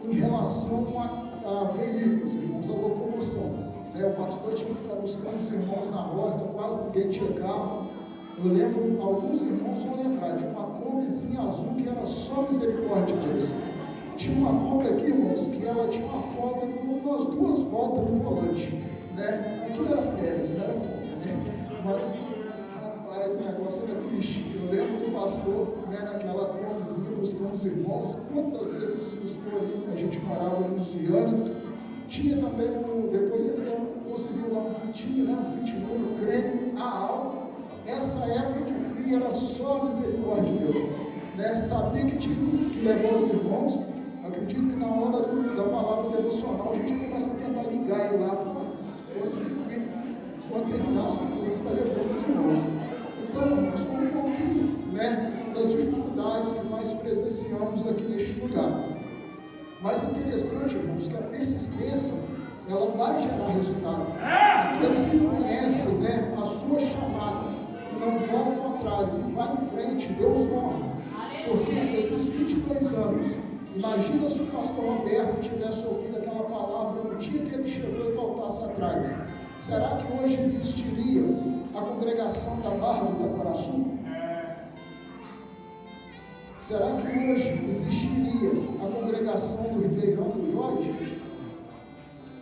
em relação a veículos, irmãos, a locomoção. Né, o pastor tinha que ficar buscando os irmãos na roça, quase ninguém tinha carro. Eu lembro, alguns irmãos vão lembrar de uma Kombizinha azul que era só misericórdia de Deus. Tinha uma Kombi aqui, irmãos, que ela tinha uma folga de umas 2 voltas no volante. Né? Aquilo era férias, não era folga, né? Mas, rapaz, o negócio era triste. Eu lembro que o pastor, né, naquela Kombizinha, buscando os irmãos, quantas vezes nos buscou ali, a gente morava ali nos Vianas. Tinha também, depois ele conseguiu lá um fitinho, né, um fitinho no creme, a álcool. Essa época de frio era só a misericórdia de Deus. Né? Sabia que tinha que levar os irmãos. Acredito que na hora da palavra devocional a gente começa a tentar ligar ele lá para conseguir, quando terminar a culto, está levando os irmãos. Então, irmãos, foi um pouquinho, né, das dificuldades que nós presenciamos aqui neste lugar. Mas é interessante, irmãos, que a persistência ela vai gerar resultado. Aqueles que conhecem, né, a sua chamada e não voltam atrás e vai em frente, Deus honra. Porque esses 22 anos, imagina se o pastor Roberto tivesse ouvido aquela palavra no dia que ele chegou e voltasse atrás. Será que hoje existiria a congregação da Barra do Itaquaraçu? Será que hoje existiria a congregação do Ribeirão do Jorge?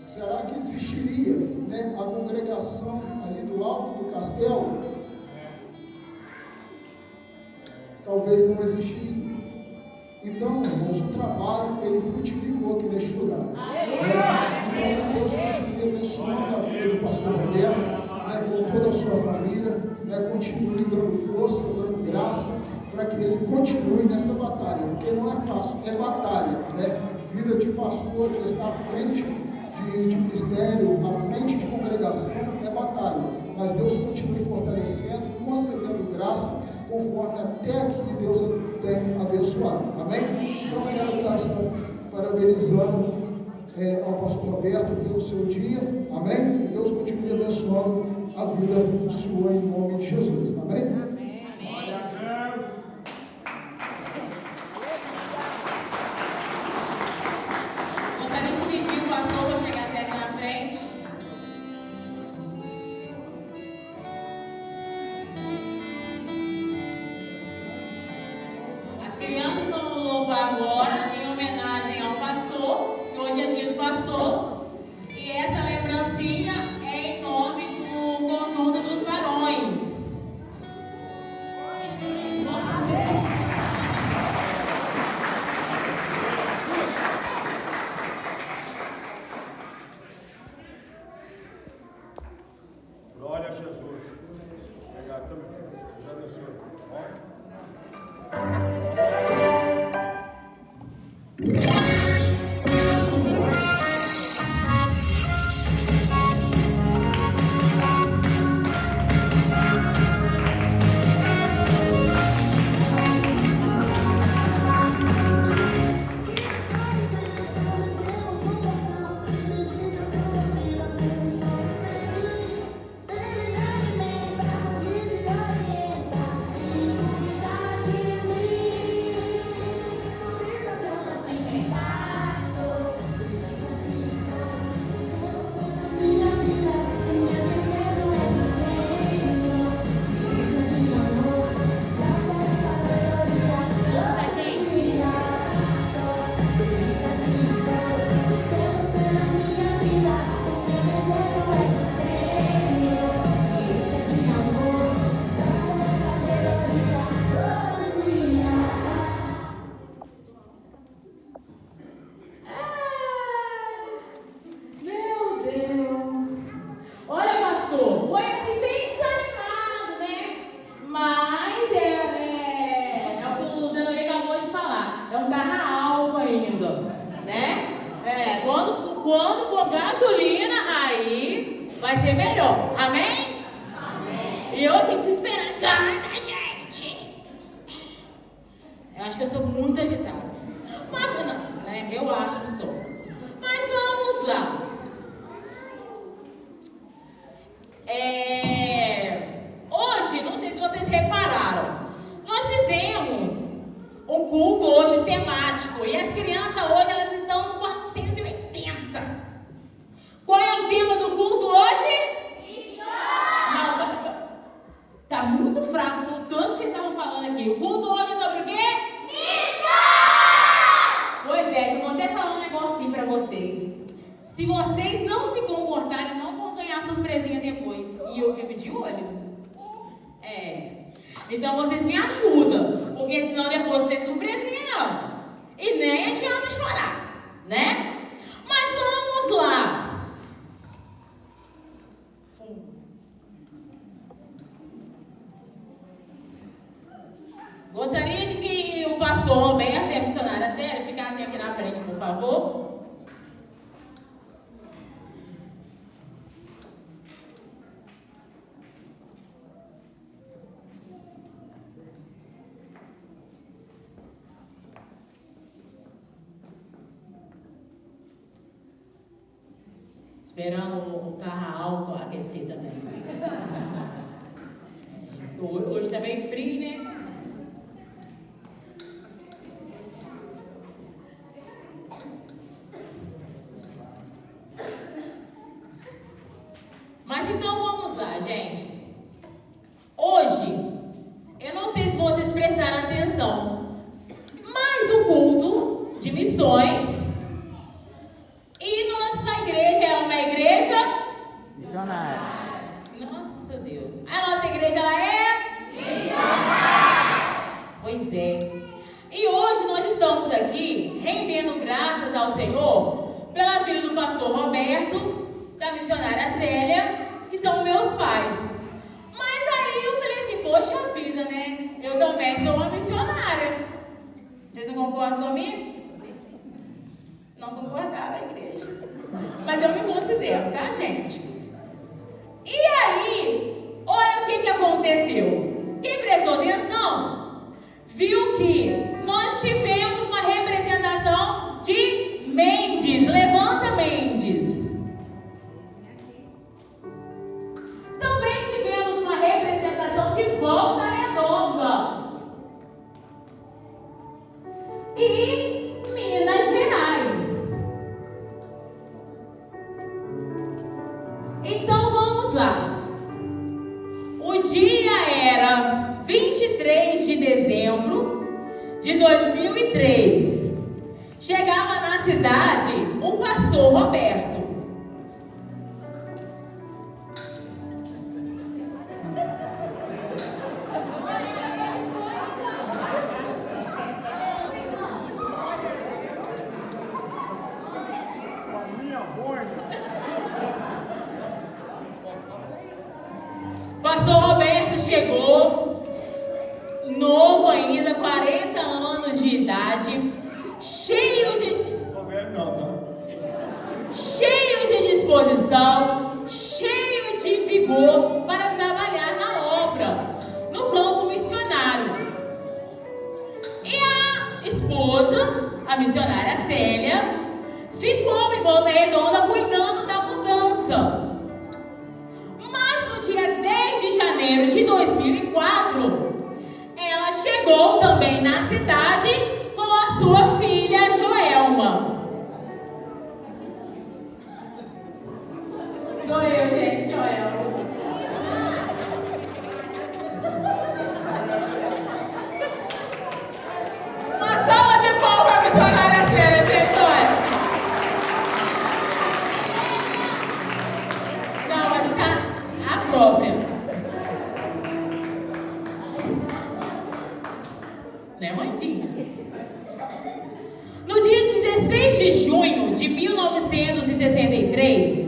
Será que existiria, né, a congregação ali do Alto do Castelo? Talvez não existiria. Então, irmãos, o trabalho, ele frutificou aqui neste lugar. Então, que Deus continue abençoando a vida do pastor Roberto, né, com toda a sua família, né, continue dando força, dando graça, para que ele continue nessa batalha, porque não é fácil, é batalha, né? Vida de pastor, de estar à frente de ministério, à frente de congregação, é batalha, mas Deus continue fortalecendo, concedendo graça, conforme até aqui Deus tem abençoado, amém? Então eu quero estar parabenizando ao pastor Roberto pelo seu dia, amém? Que Deus continue abençoando a vida do Senhor em nome de Jesus, amém? Agora, em homenagem ao pastor, que hoje é dia do pastor, e essa Jesus. Obrigado também. Deus abençoe. Quando for gasolina, aí vai ser melhor. Amém? Amém. E eu aqui desesperada. Canta, gente! Eu acho que eu sou muito agitada. Mas não, né? Eu acho que sou. Mas vamos lá. Hoje, não sei se vocês repararam, nós fizemos um culto hoje temático. E as crianças hoje, elas estão no 480. Qual é o tema do culto hoje? Missões! Não, tá muito fraco o tanto que vocês estavam falando aqui. O culto hoje é sobre o quê? Missões! Pois é, eu vou até falar um negocinho pra vocês. Se vocês não se comportarem, não vão ganhar surpresinha depois. E eu fico de olho. Então vocês me ajudam, porque senão depois não tem surpresinha não. E nem adianta chorar, né? Mas vamos lá. Gostaria de que o pastor Roberto e a missionária Célia ficassem aqui na frente, por favor. Esperando o carro álcool aquecer também. Hoje está bem frio, né? Mas então vamos lá, gente. Hoje, eu não sei se vocês prestaram atenção, mas o culto de missões. E nossa igreja é uma igreja missionária. Nossa Deus. A nossa igreja ela é missionária. Pois é. E hoje nós estamos aqui rendendo graças ao Senhor pela vida do pastor Roberto, da missionária Célia, que são meus pais. Mas aí eu falei assim, poxa vida, né? Eu também sou uma missionária. Vocês não concordam comigo? Não concordaram a igreja. Mas eu me considero, tá, gente? E aí, olha o que aconteceu. Quem prestou atenção, viu que nós tivemos uma representação de Mendes. Levanta, Mendes. Também tivemos uma representação de Volta Redonda. E Minas Gerais. Então vamos lá. O dia era 23 de dezembro de 2003. Chegava na cidade o pastor Roberto. Pastor Roberto chegou, novo ainda, 40 anos de idade, cheio de disposição, cheio de vigor para trabalhar na obra, no campo missionário. E a esposa, a missionária Célia, ficou em Volta Redonda cuidando da mudança. Mas no dia 10 de janeiro de 2004, ela chegou também na cidade com a sua filha Joelma. Sou eu, gente, Joelma. Uma salva de palmas para a missionária Célia, gente, olha. Não, mas tá a própria. Né, Mandinha? No dia 16 de junho de 1963,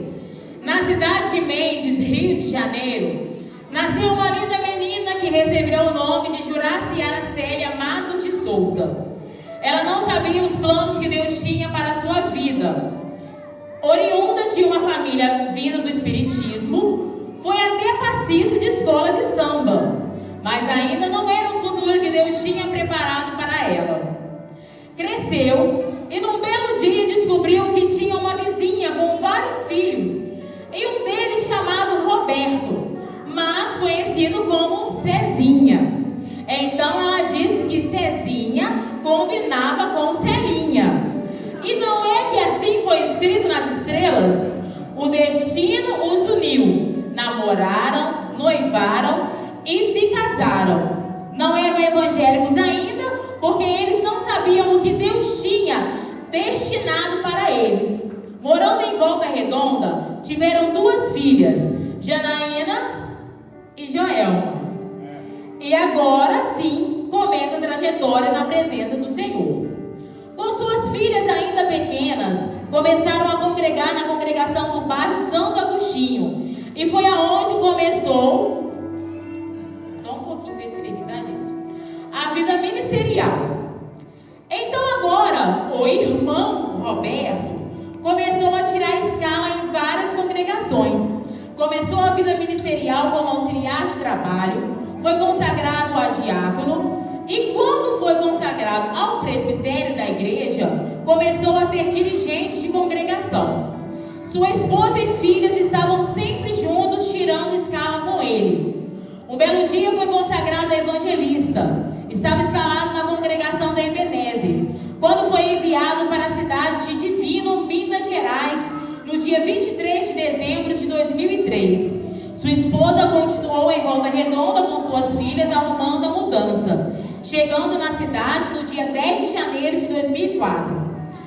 na cidade de Mendes, Rio de Janeiro, nasceu uma linda menina que recebeu o nome de Juraciara Célia Matos de Souza. Ela não sabia os planos que Deus tinha para a sua vida. Oriunda de uma família vinda do espiritismo, foi até passista de escola de samba, mas ainda não era o futuro que Deus tinha preparado para ela. Cresceu e num belo dia descobriu que tinha uma vizinha com vários filhos, e um deles chamado Roberto, mas conhecido como Cezinha. Então ela disse que Cezinha combinava com Celinha. E não é que assim foi escrito nas estrelas? O destino os uniu, namoraram, noivaram e se casaram. Não eram evangélicos ainda, porque eles não sabiam o que Deus tinha destinado para eles. Morando em Volta Redonda, tiveram duas filhas, Janaína e Joelma. E agora sim começa a trajetória na presença do Senhor. Com suas filhas ainda pequenas, começaram a congregar na congregação do bairro Santo Agostinho. E foi aonde começou, só um pouquinho que eu escrevi, tá, gente? A vida ministerial. Então agora, o irmão Roberto começou a tirar escala em várias congregações. Começou a vida ministerial como auxiliar de trabalho, foi consagrado a diácono e quando foi consagrado ao presbitério da igreja, começou a ser dirigente de congregação. Sua esposa e filhas estavam sempre juntos, tirando escala com ele. Um belo dia foi consagrado a evangelista. Estava escalado na congregação da Ebenezer, quando foi enviado para a cidade de Divino, Minas Gerais, no dia 23 de dezembro de 2003. Sua esposa continuou em Volta Redonda com suas filhas, arrumando a mudança, chegando na cidade no dia 10 de janeiro de 2004.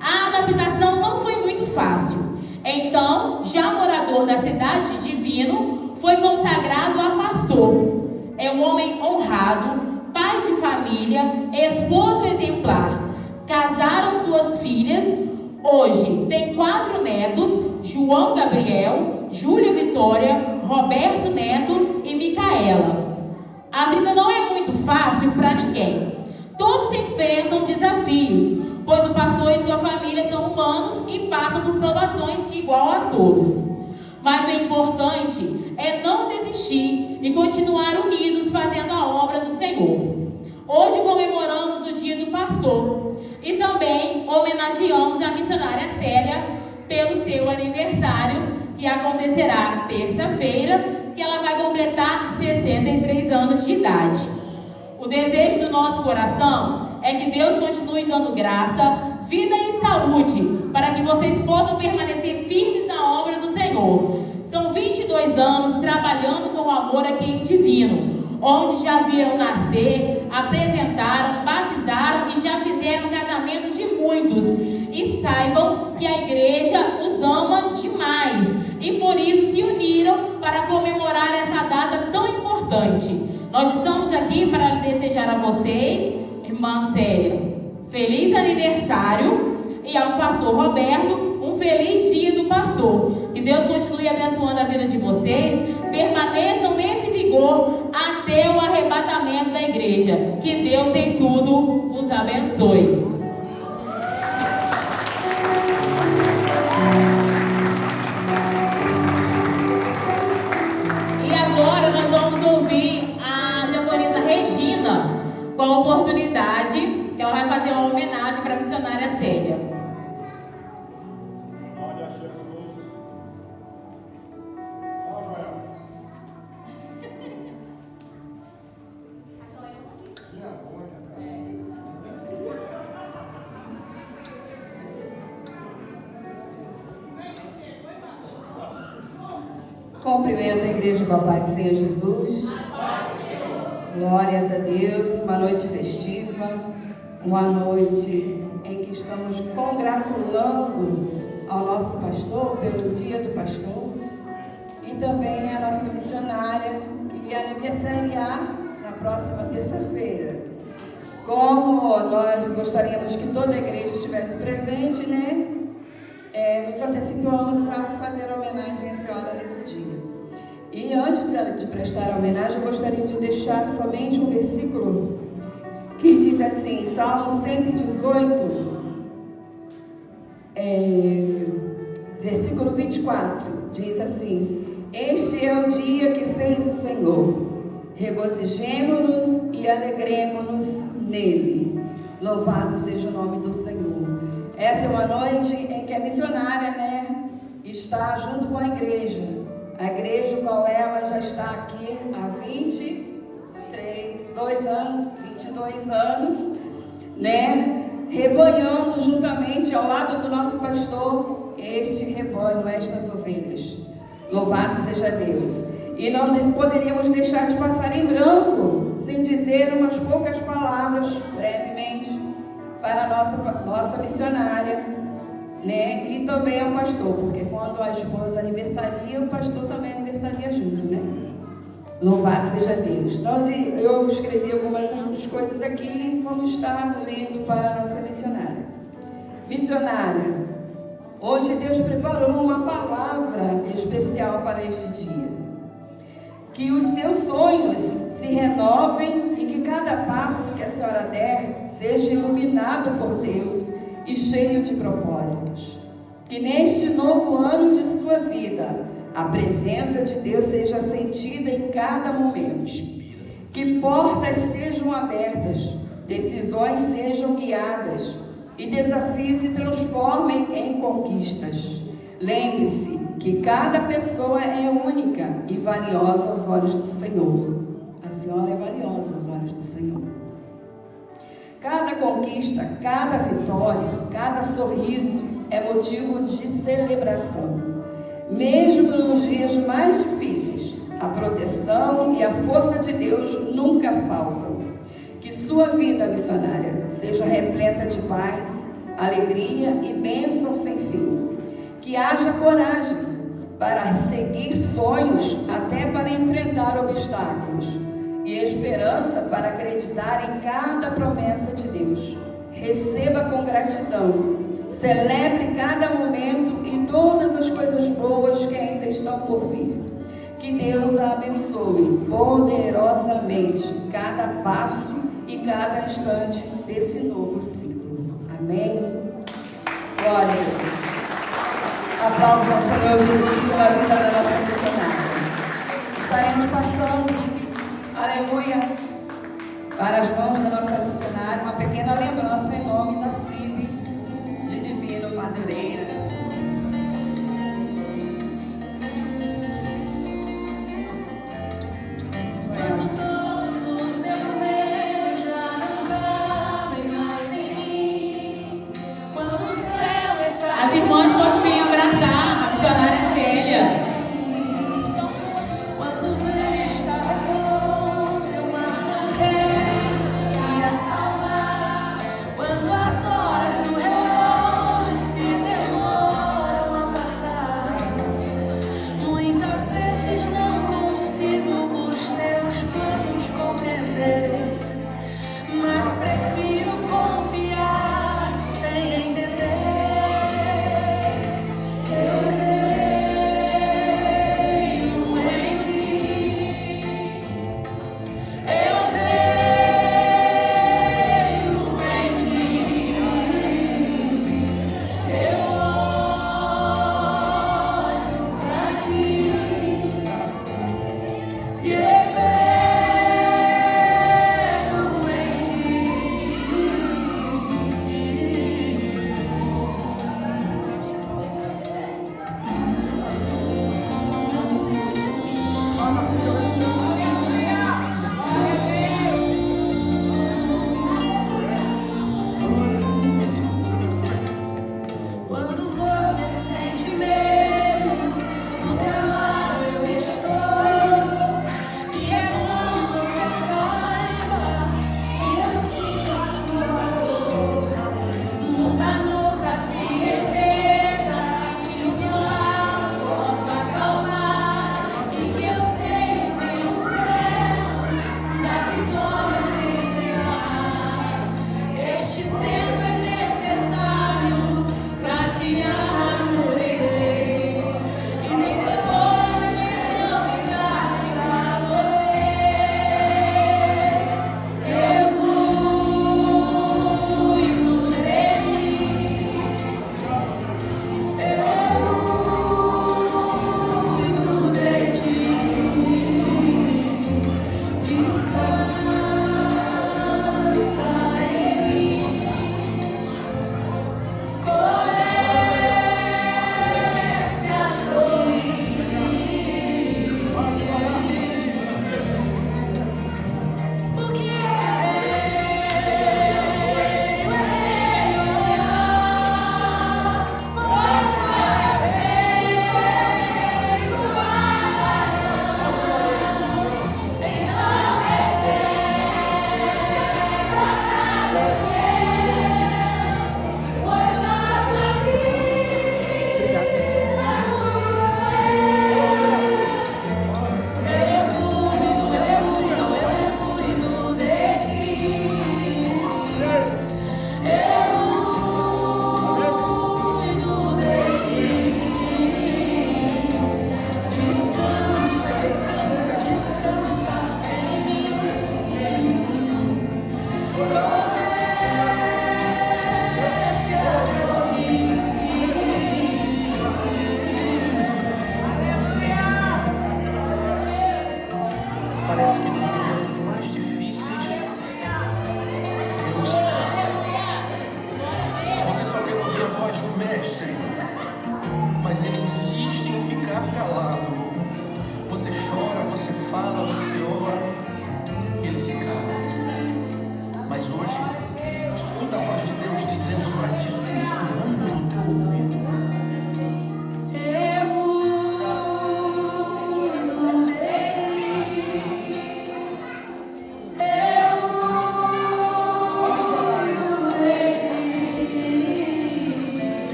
A adaptação não foi muito fácil. Então, já morador da cidade de Divino, foi consagrado a pastor. É um homem honrado, pai de família, esposo exemplar. Casaram suas filhas. Hoje tem 4 netos: João Gabriel, Júlia Vitória, Roberto Neto e Micaela. A vida não é muito fácil para ninguém. Todos enfrentam desafios, pois o pastor e sua família são humanos e passam por provações igual a todos. Mas o importante é não desistir e continuar unidos fazendo a obra do Senhor. Hoje comemoramos o Dia do Pastor e também homenageamos a missionária Célia pelo seu aniversário, que acontecerá terça-feira, que ela vai completar 63 anos de idade. O desejo do nosso coração é que Deus continue dando graça, vida e saúde, para que vocês possam permanecer firmes na obra do Senhor. São 22 anos trabalhando com amor aqui em Divino, onde já viram nascer, apresentaram, batizaram e já fizeram casamento de muitos. E saibam que a igreja os ama demais e por isso se uniram para comemorar essa data tão importante. Nós estamos aqui para desejar a você, irmã Célia, feliz aniversário, e ao pastor Roberto, um feliz dia do pastor. Que Deus continue abençoando a vida de vocês, permaneçam nesse vigor igreja. Que Deus em tudo vos abençoe. E agora nós vamos ouvir a diaconisa Regina com a oportunidade que ela vai fazer uma homenagem para a missionária Célia. Glória a Jesus. Ó, Joel. Minha bolha, Cumprimento a igreja com a paz do Senhor Jesus. Glórias a Deus. Uma noite festiva, uma noite em que estamos congratulando ao nosso pastor pelo dia do pastor e também a nossa missionária que ia aniversariar na próxima terça-feira. Como nós gostaríamos que toda a igreja estivesse presente, né? Nos antecipamos a fazer a homenagem à senhora nesse dia. E antes de prestar a homenagem, eu gostaria de deixar somente um versículo que diz assim, Salmo 118, versículo 24, diz assim: Este é o dia que fez o Senhor, regozijemo-nos e alegremo-nos nele. Louvado seja o nome do Senhor. Essa é uma noite em que a missionária, né, está junto com a igreja. A igreja, qual ela já está aqui há 22 anos, né, rebanhando juntamente ao lado do nosso pastor este rebanho, estas ovelhas. Louvado seja Deus. E não poderíamos deixar de passar em branco, sem dizer umas poucas palavras, brevemente, para a nossa missionária, né? E também ao pastor, porque quando a esposa aniversaria, o pastor também aniversaria junto, né? Louvado seja Deus. Então, eu escrevi algumas coisas aqui e vamos estar lendo para a nossa missionária. Missionária, hoje Deus preparou uma palavra especial para este dia. Que os seus sonhos se renovem e que cada passo que a senhora der seja iluminado por Deus e cheio de propósitos. Que neste novo ano de sua vida, a presença de Deus seja sentida em cada momento. Que portas sejam abertas, decisões sejam guiadas e desafios se transformem em conquistas. Lembre-se que cada pessoa é única e valiosa aos olhos do Senhor. A senhora é valiosa aos olhos do Senhor. Cada conquista, cada vitória, cada sorriso é motivo de celebração. Mesmo nos dias mais difíceis, a proteção e a força de Deus nunca faltam. Que sua vida missionária seja repleta de paz, alegria e bênção sem fim. Que haja coragem para seguir sonhos até para enfrentar obstáculos e esperança para acreditar em cada promessa de Deus. Receba com gratidão, celebre cada momento e todas as coisas boas que ainda estão por vir. Que Deus a abençoe poderosamente cada passo e cada instante desse novo ciclo. Amém? Glória a Deus. Aplausos ao Senhor Jesus pela vida da nossa missionária. Estaremos passando, aleluia, para as mãos da nossa missionária, uma pequena lembrança em nome da CIB de Divino Madureira. As irmãs podem vir abraçar a missionária Célia. Quando as horas do relógio se demoram.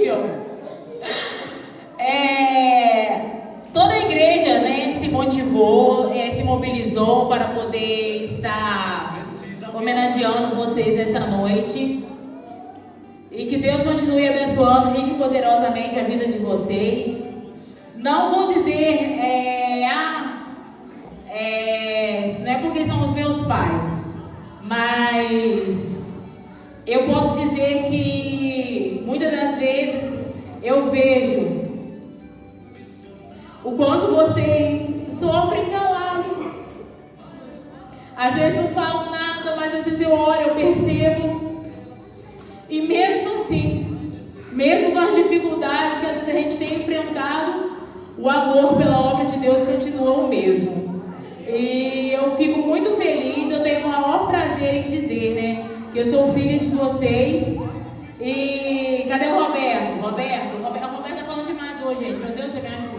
possível. Toda a igreja, né, se motivou, se mobilizou para poder estar homenageando vocês nessa noite. E que Deus continue abençoando rica e poderosamente a vida de vocês. Não vou dizer, não é porque são os meus pais, mas eu posso dizer que muitas das vezes eu vejo o quanto vocês sofrem calado. Às vezes não falam nada, mas às vezes eu olho, eu percebo. E mesmo assim, mesmo com as dificuldades que às vezes a gente tem enfrentado, o amor pela obra de Deus continua o mesmo. E eu fico muito feliz, eu tenho o maior prazer em dizer, né, que eu sou filha de vocês. E cadê o Roberto? Roberto tá falando demais hoje, gente. Meu Deus, você me ajuda.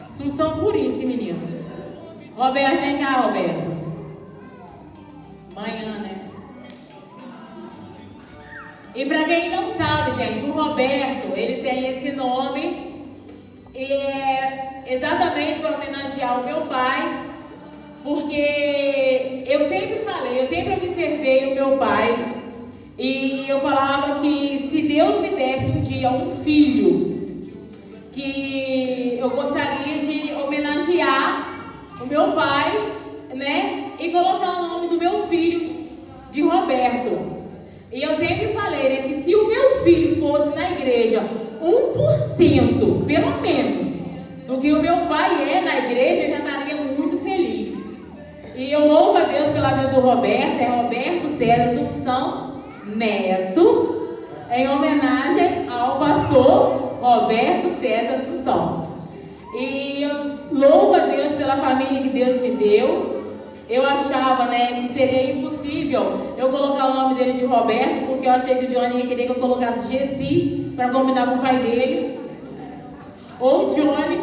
Assunção purinha, menino. Roberto, vem cá, Roberto. Manhã, né? E pra quem não sabe, gente, o Roberto, ele tem esse nome e é exatamente para homenagear o meu pai, porque eu sempre falei, eu sempre observei o meu pai e eu falava que se Deus me desse um dia um filho, que eu gostaria de homenagear o meu pai, né, e colocar o nome do meu filho de Roberto. E eu sempre falei, né, que se o meu filho fosse na igreja 1%, pelo menos, do que o meu pai é na igreja, eu já estaria muito feliz. E eu louvo a Deus pela vida do Roberto, é Roberto César Assunção Neto, em homenagem ao pastor Roberto César Assunção. E eu louvo a Deus pela família que Deus me deu. Eu achava, né, que seria impossível eu colocar o nome dele de Roberto, porque eu achei que o Johnny ia querer que eu colocasse Gessi para combinar com o pai dele, ou Johnny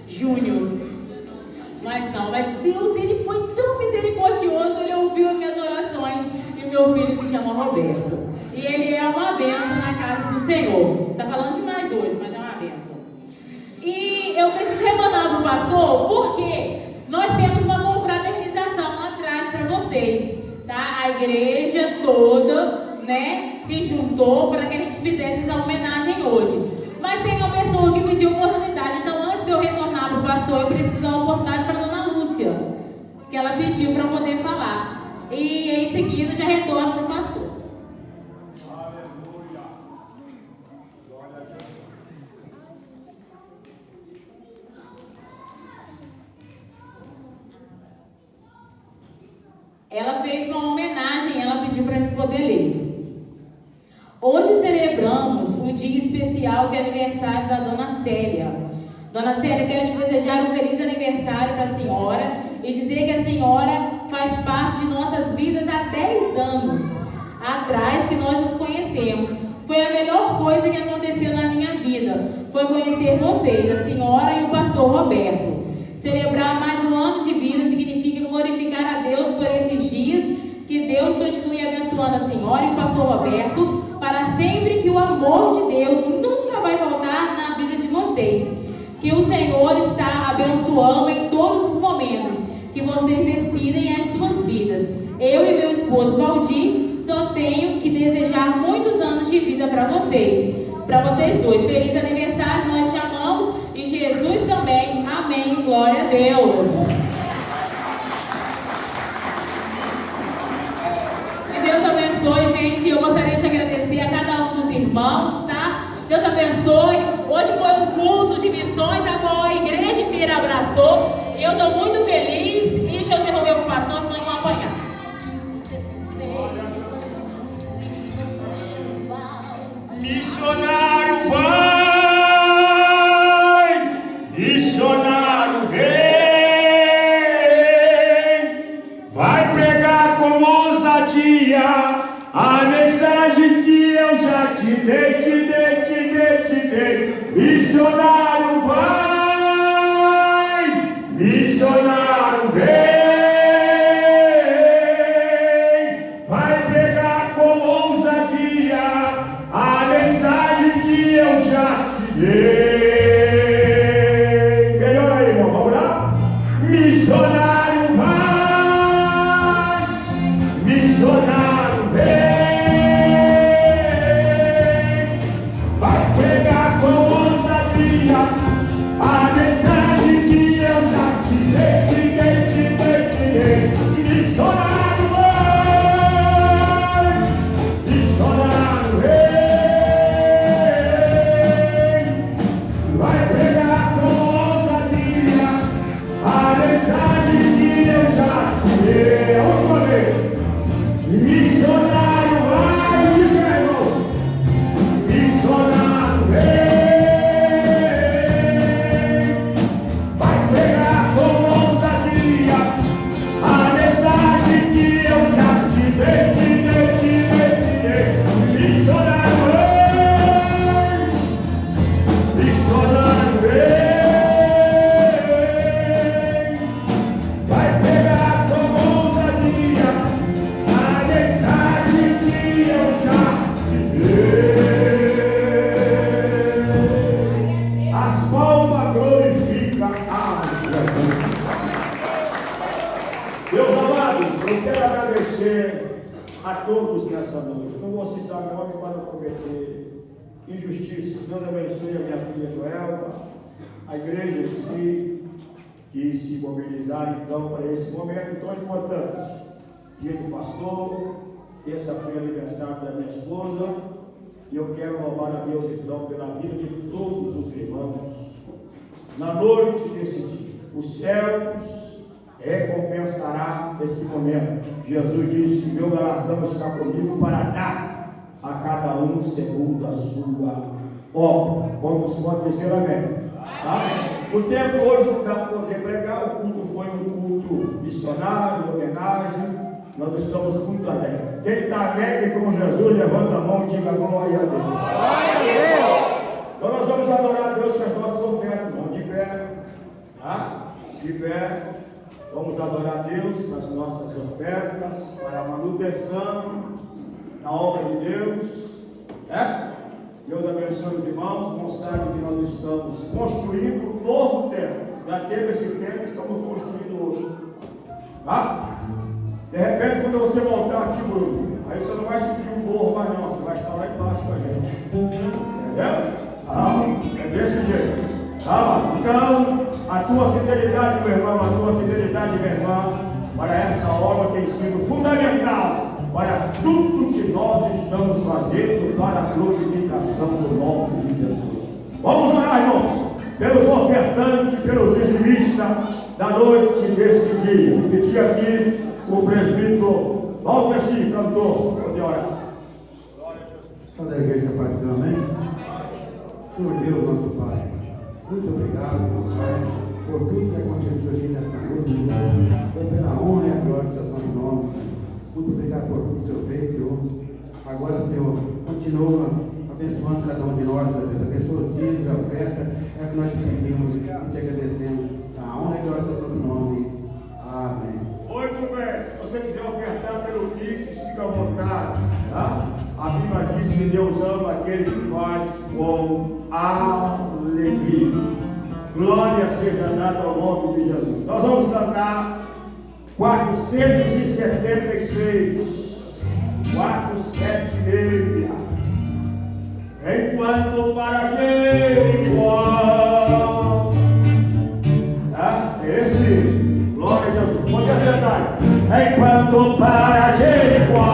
Júnior. Mas não, mas Deus, ele foi tão misericordioso, ele ouviu as minhas orações e o meu filho se chama Roberto. E ele é uma bênção na casa do Senhor. Tá falando demais hoje, mas é uma bênção. E eu preciso retornar para o pastor, porque nós temos uma confraternização lá atrás para vocês, tá? A igreja toda, né, se juntou para que a gente fizesse essa homenagem hoje. Mas tem uma pessoa que pediu oportunidade, então antes de eu retornar para o pastor, eu preciso dar uma oportunidade para a dona Lúcia, que ela pediu para poder falar. E em seguida já retorno para o pastor. Aleluia. Glória a Deus. Ela fez uma homenagem, ela pediu para eu poder ler. Hoje celebramos um dia especial que é aniversário da Dona Célia. Dona Célia, quero te desejar um feliz aniversário para a senhora e dizer que a senhora faz parte de nossas vidas há 10 anos atrás que nós nos conhecemos. Foi a melhor coisa que aconteceu na minha vida, foi conhecer vocês, a senhora e o pastor Roberto. Celebrar mais um ano de vida significa glorificar a Deus por esses dias. Que Deus continue abençoando a senhora e o pastor Roberto para sempre, que o amor de Deus nunca vai faltar na vida de vocês. Que o Senhor está abençoando em todos os momentos que vocês decidem as suas vidas. Eu e meu esposo Valdir só tenho que desejar muitos anos de vida para vocês. Para vocês dois, feliz aniversário, nós chamamos, e Jesus também, amém, glória a Deus. Que Deus abençoe, gente. Eu gostaria de agradecer a cada um dos irmãos, tá? Deus abençoe. Hoje foi um culto de missões, agora a igreja inteira abraçou. E eu estou muito feliz. E deixa eu interromper o pastor, senão eu vou apanhar. Missionário vai, missionário vem, vai pregar com ousadia a mensagem que eu já te dei. Missionário vai, missionário vem, vai pregar com ousadia a mensagem agradecer a todos nessa noite. Não vou citar nome para não cometer injustiça. Deus abençoe a minha filha Joelma, a igreja em si, que se mobilizaram então para esse momento tão importante. Dia do pastor, terça-feira aniversário da minha esposa, e eu quero louvar a Deus então pela vida de todos os irmãos. Na noite desse dia, os céus recompensará esse momento. Jesus disse: meu galardão está comigo para dar a cada um segundo a sua obra. Vamos pode dizer amém? Tá? O tempo hoje não dá para poder pregar. O culto foi um culto missionário, homenagem. Nós estamos muito alegres. Quem está alegre com Jesus, levanta a mão e diga glória a Deus. Glória a Deus. Então nós vamos adorar a Deus com as nossas ofertas, irmão. De pé, tá? De pé. Vamos adorar a Deus nas nossas ofertas para a manutenção da obra de Deus. Deus abençoe os irmãos. Não sabe que nós estamos construindo um novo templo. Já teve esse templo, estamos construindo outro. Tá? De repente, quando você voltar aqui, Bruno, aí você não vai subir o morro mais não, você vai estar lá embaixo com a gente. Entendeu? É desse jeito. Tá? Então, a tua fidelidade, meu irmão, a tua fidelidade, minha irmã, para esta obra tem sido fundamental para tudo que nós estamos fazendo para a glorificação do nome de Jesus. Vamos orar, irmãos, pelos ofertantes, pelo dizimista da noite desse dia. Pedir aqui o presbítero Valqueci, cantor, pode orar. Glória a Jesus. Só da igreja que apareceu, amém? Senhor Deus, nosso Pai, muito obrigado, meu Pai, por tudo que aconteceu aqui nesta noite, pela honra e a glória do seu santo nome, Senhor. Muito obrigado por tudo que o Senhor fez, Senhor. Agora, Senhor, continua abençoando cada um de nós, meu Deus. Abençoa o dia da oferta, é o que nós te pedimos e te agradecemos. A honra e a glória do seu santo nome. Amém. Muito bem, se você quiser ofertar pelo Pix, fica à vontade, tá? A Bíblia diz que Deus ama aquele que faz com alegria. Glória seja dada ao nome de Jesus. Nós vamos cantar 476. 476. Enquanto para Jericó. Esse. Glória a Jesus. Pode acertar. Enquanto para Jericó,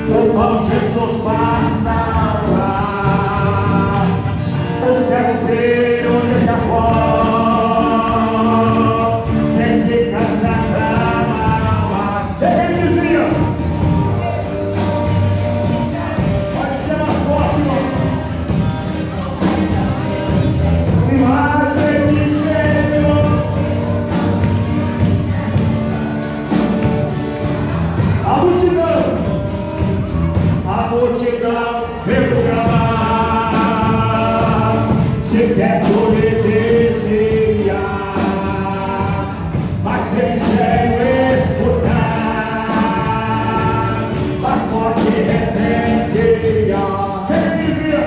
o bom Jesus passa lá, o cego filho de Jacó, sem se cansar da ele dizia: pode ser mais forte, irmão. Mas ele chegou. A multidão veio clamar, se quer me dizia, mas sem escutar, mas forte retendia. Quem dizia?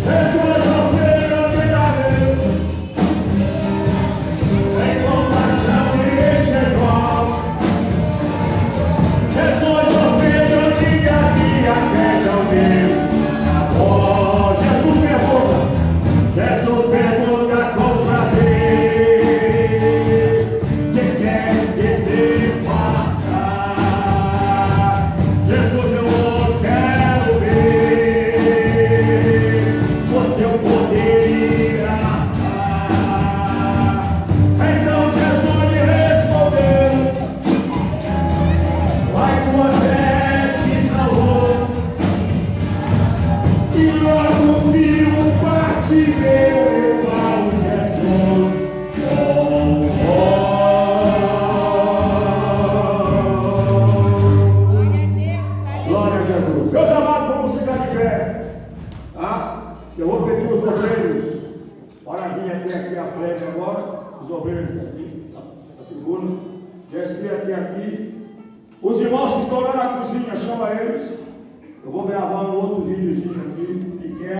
Jesus, o filho de Davi, em compaixão e chegou. Jesus, o filho de Davi, atende ao meu. Oh, Jesus pergunta com prazer: que queres que te faça? Jesus, eu hoje quero ver o teu poder e graça. Então Jesus lhe respondeu: vai, tua fé te salvou. E logo viu o Bartimeu igual Jesus. Glória a Jesus. Meus amados, vamos ficar de pé. Tá? Eu vou pedir os obreiros para vir até aqui à frente agora. Os obreiros daqui, da tribuna. Descer até aqui. Os irmãos que estão lá na cozinha, chama eles. Eu vou gravar um outro videozinho aqui.